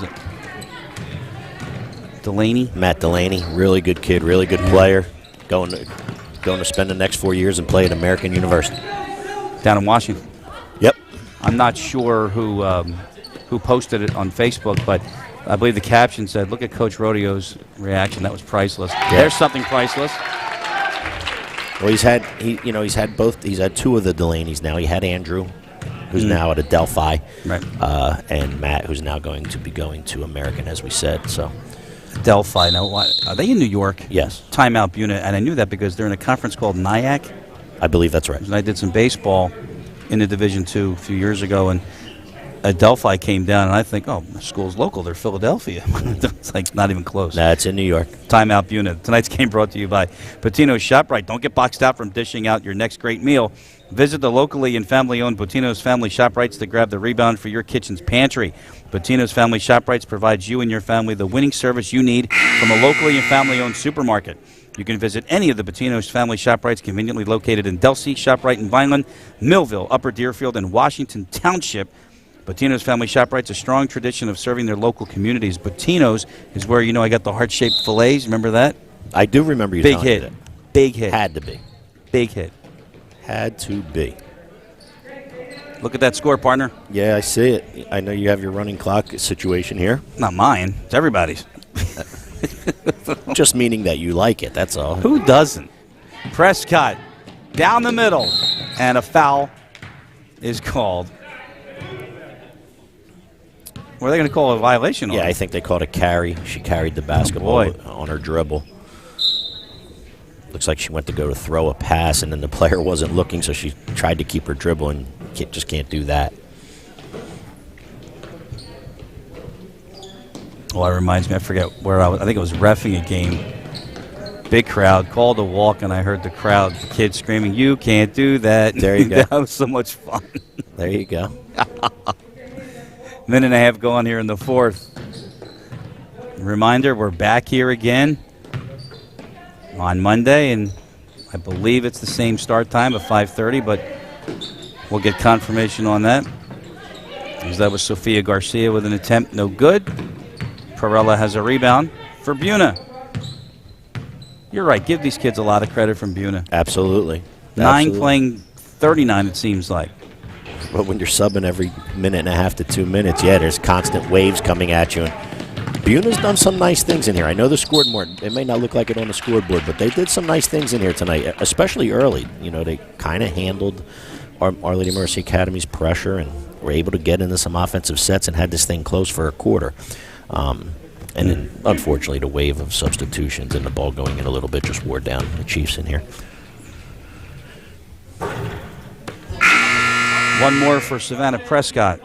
Delaney. Matt Delaney, really good kid, really good player. Going to spend the next 4 years and play at American University. Down in Washington. Yep. I'm not sure who posted it on Facebook, but I believe the caption said, "Look at Coach Rodeo's reaction. That was priceless." Yeah. There's something priceless. Well, he's had 2 of the Delaney's now. He had Andrew, who's now at Adelphi, right, and Matt, who's now going to be going to American, as we said. So, Adelphi. Now, are they in New York? Yes. Timeout Buena, and I knew that because they're in a conference called NIAC. I believe that's right. And I did some baseball in the Division II a few years ago, and Adelphi came down, and I think, oh, the school's local. They're Philadelphia. It's like not even close. That's in New York. Timeout Buena. Tonight's game brought to you by Patino's ShopRite. Don't get boxed out from dishing out your next great meal. Visit the locally and family-owned Patino's Family ShopRites to grab the rebound for your kitchen's pantry. Patino's Family ShopRites provides you and your family the winning service you need from a locally and family-owned supermarket. You can visit any of the Patino's Family ShopRites conveniently located in Delsea, ShopRite in Vineland, Millville, Upper Deerfield, and Washington Township. Patino's Family ShopRite's a strong tradition of serving their local communities. Patino's is where, I got the heart-shaped fillets. Remember that? I do remember you telling me that. Big hit. Had to be. Big hit. Had to be. Look at that score, partner. Yeah, I see it. I know you have your running clock situation here. Not mine. It's everybody's. Just meaning that you like it, that's all. Who doesn't? Prescott down the middle, and a foul is called. Were they going to call a violation on Yeah, her? I think they called a carry. She carried the basketball on her dribble. Looks like she went to go to throw a pass, and then the player wasn't looking, so she tried to keep her dribble, and just can't do that. Well, that reminds me, I forget where I was. I think it was reffing a game. Big crowd, called a walk, and I heard the crowd, the kids screaming, "You can't do that." There you go. That was so much fun. There you go. Minute and a half gone here in the fourth. Reminder, we're back here again on Monday, and I believe it's the same start time of 5:30, but we'll get confirmation on that. As that was Sophia Garcia with an attempt, no good. Perella has a rebound for Buena. You're right, give these kids a lot of credit from Buena. Absolutely. 9 playing 39, it seems like. But when you're subbing every minute and a half to 2 minutes, there's constant waves coming at you. And Buena's done some nice things in here. I know they scored more. It may not look like it on the scoreboard, but they did some nice things in here tonight, especially early. They kind of handled Our Lady Mercy Academy's pressure and were able to get into some offensive sets and had this thing close for a quarter. And then, unfortunately, the wave of substitutions and the ball going in a little bit just wore down the Chiefs in here. One more for Savannah Prescott.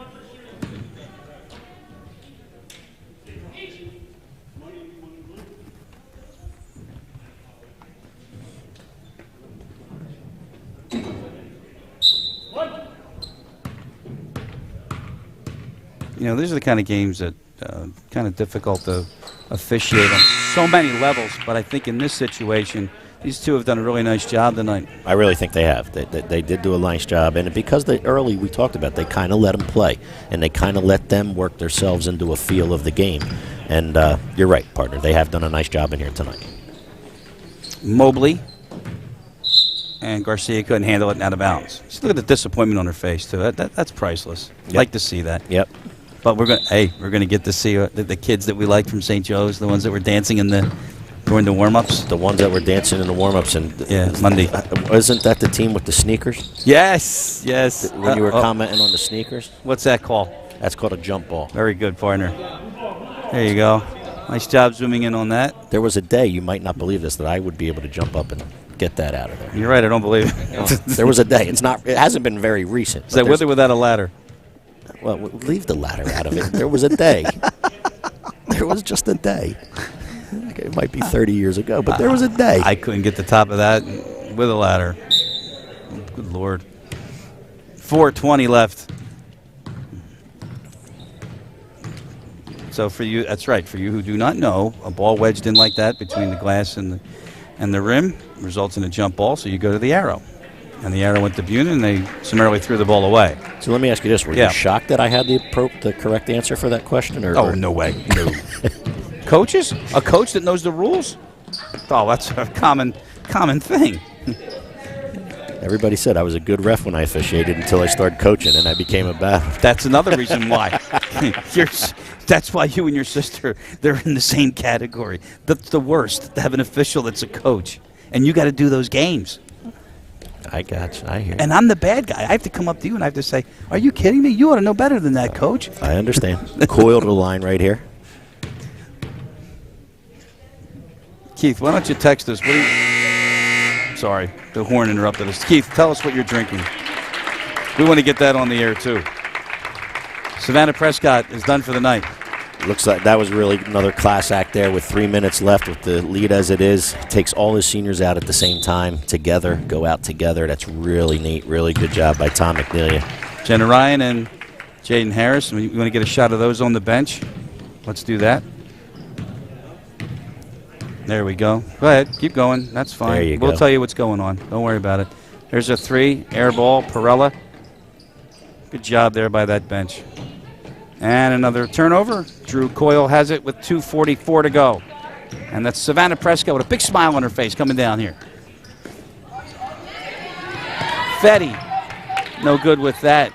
These are the kind of games that kind of difficult to officiate on so many levels, but I think in this situation, these two have done a really nice job tonight. I really think they have. They did do a nice job. And because early we talked about, they kind of let them play. And they kind of let them work themselves into a feel of the game. And you're right, partner. They have done a nice job in here tonight. Mobley and Garcia couldn't handle it and out of bounds. Just look at the disappointment on her face, too. That's priceless. Yep. Like to see that. Yep. But we're going to get to see the kids that we liked from St. Joe's, the ones that were dancing during the warm-ups. The ones that were dancing in the warm-ups. Yeah, Monday. Isn't that the team with the sneakers? Yes. When you were commenting on the sneakers? What's that called? That's called a jump ball. Very good, partner. There you go. Nice job zooming in on that. There was a day, you might not believe this, that I would be able to jump up and get that out of there. You're right, I don't believe it. There was a day. It hasn't been very recent. Is that with or without a ladder? Well, leave the ladder out of it. There was a day. There was just a day. It might be 30 years ago, but there was a day. I couldn't get the top of that with a ladder. Good Lord. 4:20 left. So for you, that's right. For you who do not know, a ball wedged in like that between the glass and the rim results in a jump ball, so you go to the arrow. And the arrow went to Buena, and they summarily threw the ball away. So let me ask you this. Were you shocked that I had the correct answer for that question? Or no way. No. Coaches? A coach that knows the rules? Oh, that's a common thing. Everybody said I was a good ref when I officiated until I started coaching, and I became a bad. That's another reason why. That's why you and your sister, they're in the same category. That's the worst, to have an official that's a coach. And you got to do those games. I got you. I hear you. And I'm the bad guy. I have to come up to you and I have to say, are you kidding me? You ought to know better than that, coach. I understand. Coil to the line right here. Keith, why don't you text us? Sorry, the horn interrupted us. Keith, tell us what you're drinking. We want to get that on the air, too. Savannah Prescott is done for the night. Looks like that was really another class act there with 3 minutes left with the lead as it is. Takes all his seniors out at the same time together, go out together. That's really neat. Really good job by Tom McNelia. Jenna Ryan and Jaden Harris. We want to get a shot of those on the bench. Let's do that. There we go. Go ahead. Keep going. That's fine. There you go. We'll tell you what's going on. Don't worry about it. There's a 3. Air ball. Perella. Good job there by that bench. And another turnover. Drew Coyle has it with 2:44 to go. And that's Savannah Prescott with a big smile on her face coming down here. Fetty. No good with that.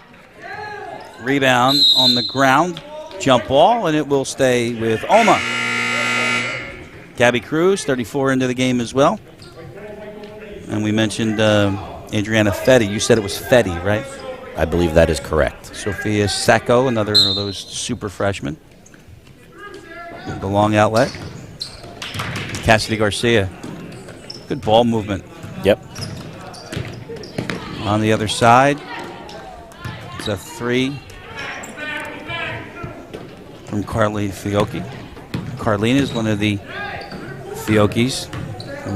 Rebound on the ground. Jump ball, and it will stay with Olma. Gabby Cruz, 34 into the game as well. And we mentioned Adriana Fetty. You said it was Fetty, right? I believe that is correct. Sophia Sacco, another of those super freshmen. The long outlet. Cassidy Garcia. Good ball movement. Yep. On the other side, it's a 3 from Carlene Fiocchi. Carlene is one of the Fiocchis.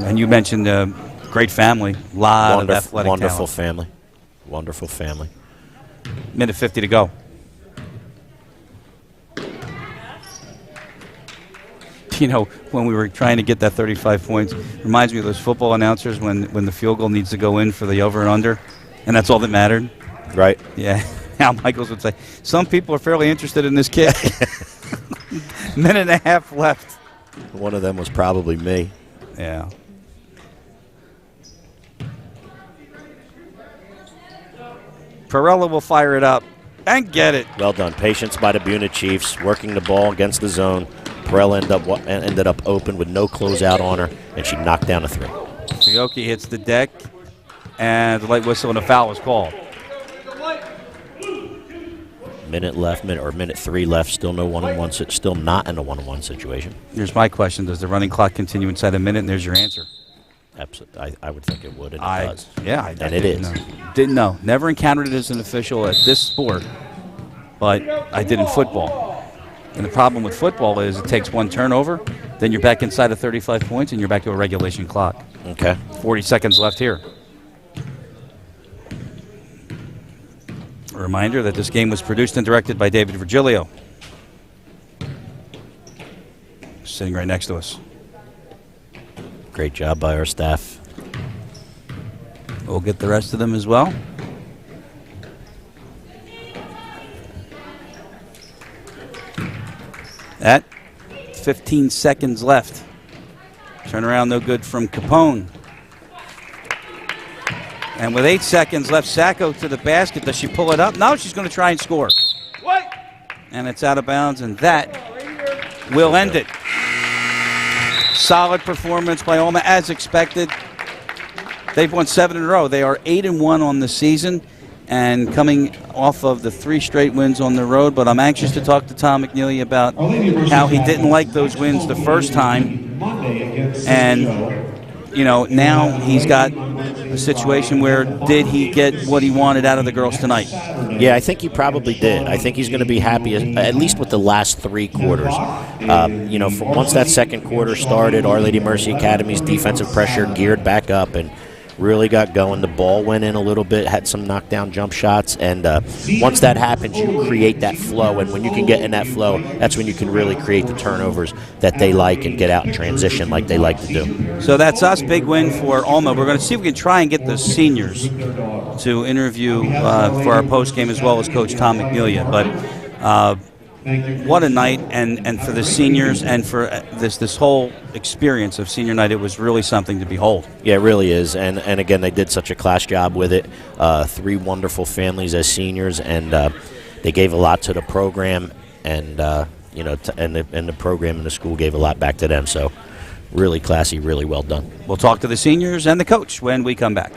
And you mentioned a great family. A lot of athletic wonderful talent. family. Wonderful family. Minute 50 to go. You know, when we were trying to get that 35 points, reminds me of those football announcers when the field goal needs to go in for the over and under, and that's all that mattered. Right. Yeah. Al Michaels would say, some people are fairly interested in this kid. Minute and a half left. One of them was probably me. Yeah. Perella will fire it up and get it. Well done. Patience by the Buena Chiefs, working the ball against the zone. Perella ended up open with no closeout on her, and she knocked down a 3. Fiocchi hits the deck, and the light whistle and a foul is called. Minute left, minute 3 left. Still no 1-on-1. Still not in a 1-on-1 situation. Here's my question: does the running clock continue inside a minute? And there's your answer. Absolutely, I would think it would, and it does. Yeah, and it is. Didn't know. Never encountered it as an official at this sport, but I did in football. And the problem with football is it takes one turnover, then you're back inside of 35 points, and you're back to a regulation clock. Okay. 40 seconds left here. A reminder that this game was produced and directed by David Virgilio. Sitting right next to us. Great job by our staff. We'll get the rest of them as well. At 15 seconds left. Turnaround no good from Capone. And with 8 seconds left, Sacco to the basket. Does she pull it up? No, she's going to try and score. And it's out of bounds, and that will end it. Solid performance by Olma as expected. They've won 7 in a row. They are 8-1 on the season and coming off of the 3 straight wins on the road. But I'm anxious to talk to Tom McNeely about how he didn't like those wins the first time. And, you know, now he's got a situation where did he get what he wanted out of the girls tonight? Yeah, I think he probably did. I think he's going to be happy, at least with the last 3 quarters. You know, once that second quarter started, Our Lady Mercy Academy's defensive pressure geared back up and really got going. The ball went in a little bit, had some knockdown jump shots, and once that happens, you create that flow, and when you can get in that flow, that's when you can really create the turnovers that they like and get out and transition like they like to do. So that's us. Big win for Olma. We're going to see if we can try and get the seniors to interview for our post game as well as Coach Tom McNelia. But what a night, and for the seniors and for this whole experience of senior night, it was really something to behold. Yeah, it really is, and again, they did such a class job with it. 3 wonderful families as seniors, and they gave a lot to the program, and you know, and the program and the school gave a lot back to them. So, really classy, really well done. We'll talk to the seniors and the coach when we come back.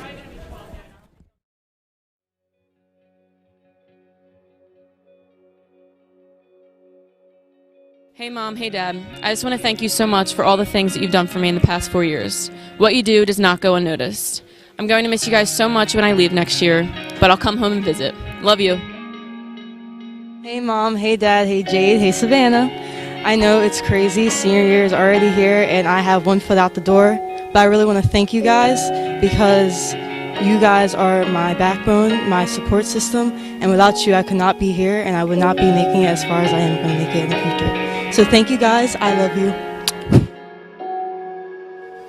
Hey Mom, hey Dad. I just want to thank you so much for all the things that you've done for me in the past 4 years. What you do does not go unnoticed. I'm going to miss you guys so much when I leave next year, but I'll come home and visit. Love you. Hey Mom, hey Dad, hey Jade, hey Savannah. I know it's crazy, senior year is already here and I have one foot out the door, but I really want to thank you guys because you guys are my backbone, my support system, and without you I could not be here and I would not be making it as far as I am going to make it in the future. So thank you guys, I love you.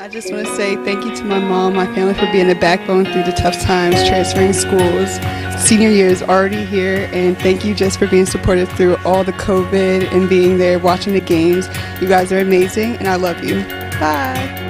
I just want to say thank you to my mom, my family for being a backbone through the tough times, transferring schools. Senior year is already here, and thank you just for being supportive through all the COVID and being there, watching the games. You guys are amazing, and I love you. Bye.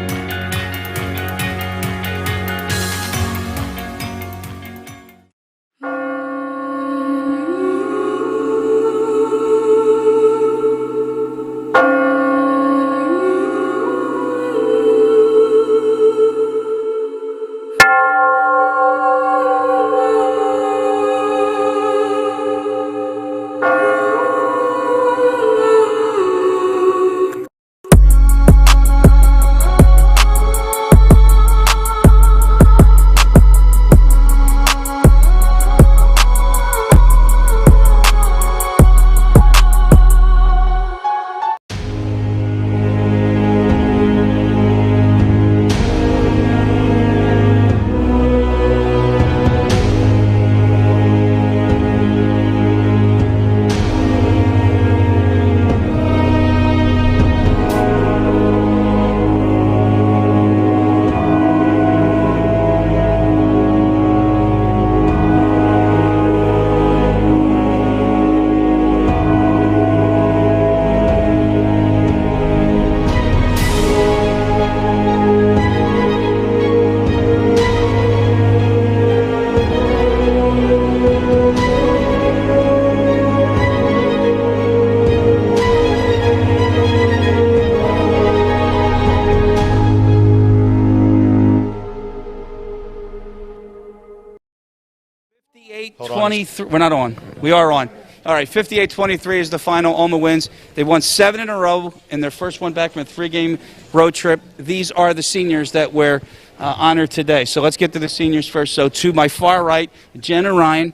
We're not on. We are on. All right, 58-23 is the final. Olma wins. They won 7 in a row in their first one back from a 3-game road trip. These are the seniors that we're honored today. So let's get to the seniors first. So to my far right, Jen and Ryan.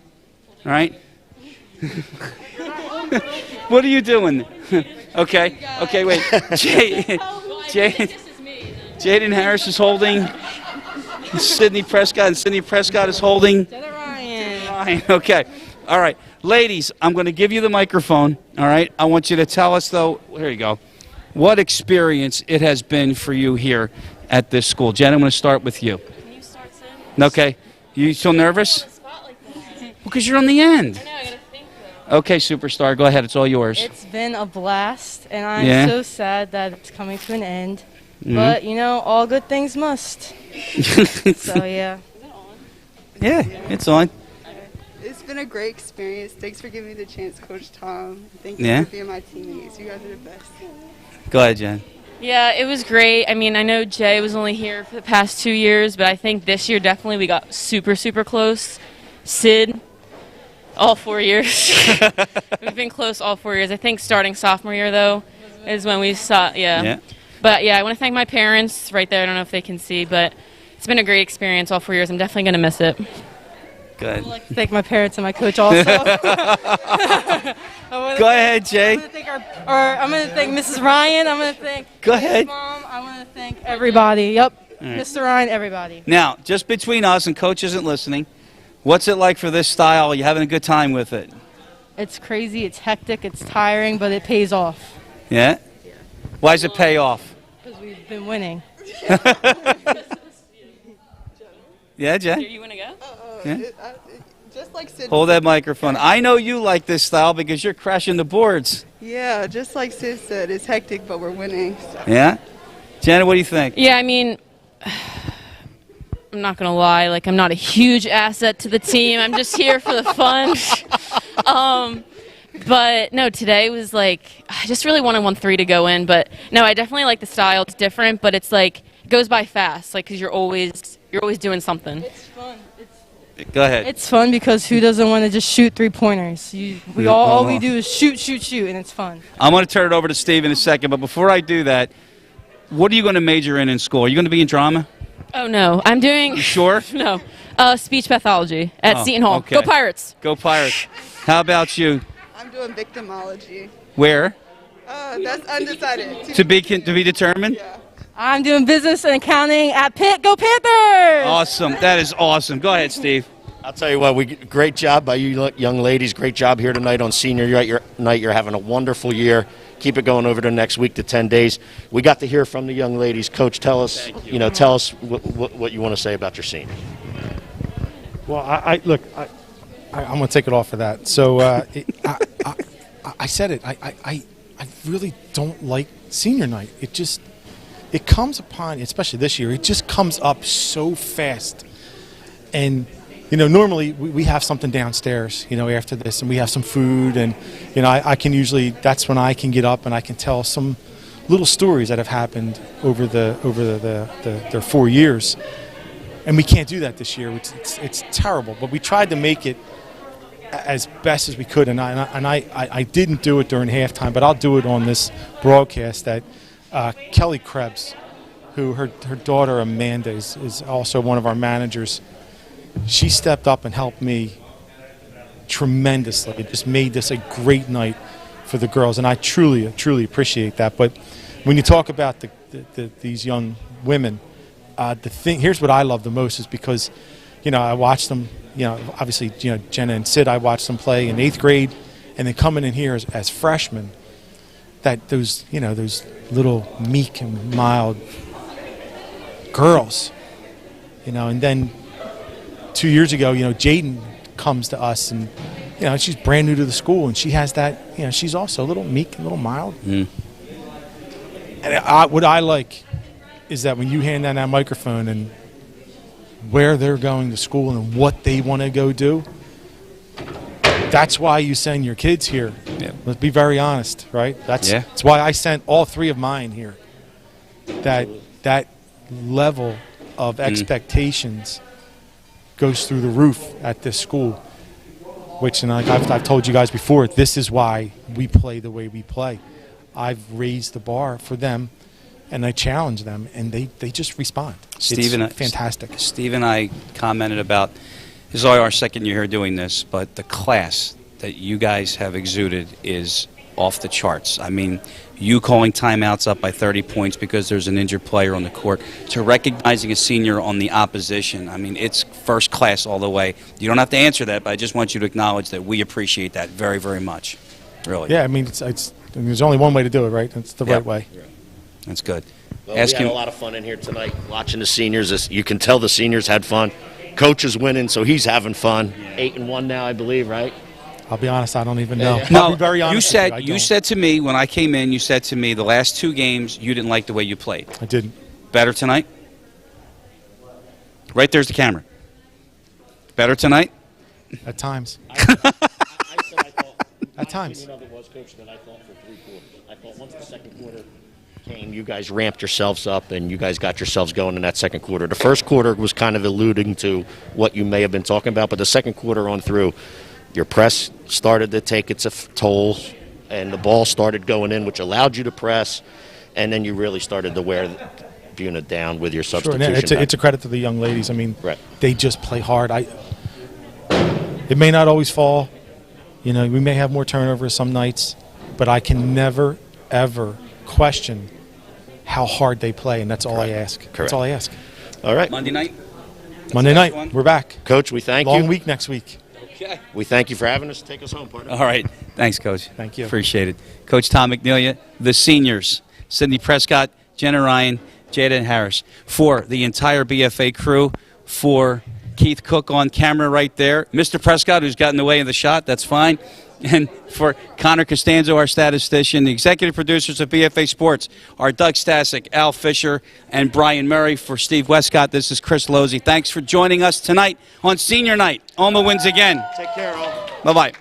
All right. What are you doing? Okay, wait. Jaden Harris is holding Sydney Prescott, and Sydney Prescott is holding Ryan. Okay. All right. Ladies, I'm going to give you the microphone. All right. I want you to tell us, though, here you go, what experience it has been for you here at this school. Jen, I'm going to start with you. Can you start, Sim? Okay. You still nervous? Because you're on the end. I know, I got to think, though. Okay, superstar. Go ahead. It's all yours. It's been a blast, and I'm so sad that it's coming to an end. Mm-hmm. But, you know, all good things must. So, yeah. Yeah, it's on. It's been a great experience. Thanks for giving me the chance, Coach Tom. Thank you for being my teammates. You guys are the best. Go ahead, Jen. Yeah, it was great. I mean, I know Jay was only here for the past 2 years, but I think this year definitely we got super, super close. Sid, all 4 years. We've been close all 4 years. I think starting sophomore year, though, is when we saw, But, yeah, I want to thank my parents right there. I don't know if they can see, but it's been a great experience all 4 years. I'm definitely going to miss it. Good. I'd like to thank my parents and my coach also. Go ahead, Jay. I'm going to thank Mrs. Ryan. I'm going to thank Mrs. Mom. I want to thank everybody. Yep. Right. Mr. Ryan, everybody. Now, just between us, and Coach isn't listening, what's it like for this style? Are you having a good time with it? It's crazy. It's hectic. It's tiring, but it pays off. Yeah? Why does it pay off? Because we've been winning. Yeah, Jen? You want to go? Yeah? Just like Sid. Hold that microphone. I know you like this style because you're crashing the boards. Yeah, just like Sid said, it's hectic, but we're winning. So. Yeah? Jenna, what do you think? Yeah, I mean, I'm not going to lie. Like, I'm not a huge asset to the team. I'm just here for the fun. But, no, today was like, I just really wanted 1-3 to go in. But, no, I definitely like the style. It's different, but it's like, it goes by fast, like, because you're always doing something. It's fun. Go ahead. It's fun because who doesn't want to just shoot 3-pointers? All we do is shoot, and it's fun. I'm going to turn it over to Steve in a second, but before I do that, what are you going to major in school? Are you going to be in drama? Oh, no. I'm doing... You sure? No. Speech pathology at Seton Hall. Okay. Go Pirates! Go Pirates. How about you? I'm doing victimology. Where? That's undecided. To be determined? Yeah. I'm doing business and accounting at Pitt. Go Panthers! Awesome. That is awesome. Go ahead, Steve. I'll tell you what, great job by you young ladies. Great job here tonight on senior night. You're having a wonderful year. Keep it going over the next week to 10 days. We got to hear from the young ladies. Coach, tell us, tell us what you want to say about your seniors. Well, I'm going to take it off for that. So I said it. I really don't like senior night. It comes upon, especially this year, it just comes up so fast. And normally we have something downstairs, after this, and we have some food, and I can usually, that's when I can get up and I can tell some little stories that have happened over their 4 years, and we can't do that this year. It's terrible, but we tried to make it as best as we could, and I didn't do it during halftime, but I'll do it on this broadcast. That Kelly Krebs, who her daughter Amanda is also one of our managers. She stepped up and helped me tremendously. It just made this a great night for the girls, and I truly appreciate that. But when you talk about these young women, here's what I love the most is because, I watched them. Obviously, Jenna and Sid, I watched them play in 8th grade, and then coming in here as freshmen. That those little meek and mild girls, and then 2 years ago, Jaden comes to us, and she's brand new to the school, and she has that, she's also a little meek, a little mild. And what I like is that when you hand down that microphone and where they're going to school and what they want to go do, that's why you send your kids here. Yeah. Let's be very honest, right? That's why I sent all 3 of mine here. That level of expectations goes through the roof at this school, which, and I've told you guys before, this is why we play the way we play. I've raised the bar for them, and I challenge them, and they just respond. It's fantastic. Steve and I commented about, this is our second year here doing this, but the class that you guys have exuded is off the charts. I mean, you calling timeouts up by 30 points because there's an injured player on the court, to recognizing a senior on the opposition. I mean, it's first class all the way. You don't have to answer that, but I just want you to acknowledge that we appreciate that very, very much. Really. Yeah, I mean, there's only one way to do it, right? It's the right way. That's good. Well, we had a lot of fun in here tonight watching the seniors. You can tell the seniors had fun. Coach is winning, so he's having fun. 8-1 now, I believe, right? I'll be honest, I don't even know. No, I'll be very honest. You said to me when I came in, you said to me the last 2 games you didn't like the way you played. I didn't. Better tonight? Right there's the camera. Better tonight? At times. I said I thought. At times. It was, Coach, that I thought for 3 quarters. I thought once the second quarter came, you guys ramped yourselves up and you guys got yourselves going in that second quarter. The first quarter was kind of alluding to what you may have been talking about, but the second quarter on through, your press started to take its toll, and the ball started going in, which allowed you to press, and then you really started to wear Buena down with your substitution. Sure, it's a credit to the young ladies. I mean, they just play hard. It may not always fall. We may have more turnovers some nights, but I can never, ever question how hard they play, and that's all I ask. Correct. That's all I ask. All right. Monday night? Monday night, we're back. Coach, we thank you. Long week next week. Okay. We thank you for having us. Take us home, partner. All right. Thanks, Coach. Thank you. Appreciate it. Coach Tom McNelia, the seniors, Sydney Prescott, Jenna Ryan, Jada Harris. For the entire BFA crew, for Keith Cook on camera right there, Mr. Prescott, who's got in the way of the shot, that's fine. And for Connor Costanzo, our statistician, the executive producers of BFA Sports are Doug Stasic, Al Fisher, and Brian Murray. For Steve Westcott, this is Chris Losey. Thanks for joining us tonight on Senior Night. Olma wins again. Take care, all. Bye-bye.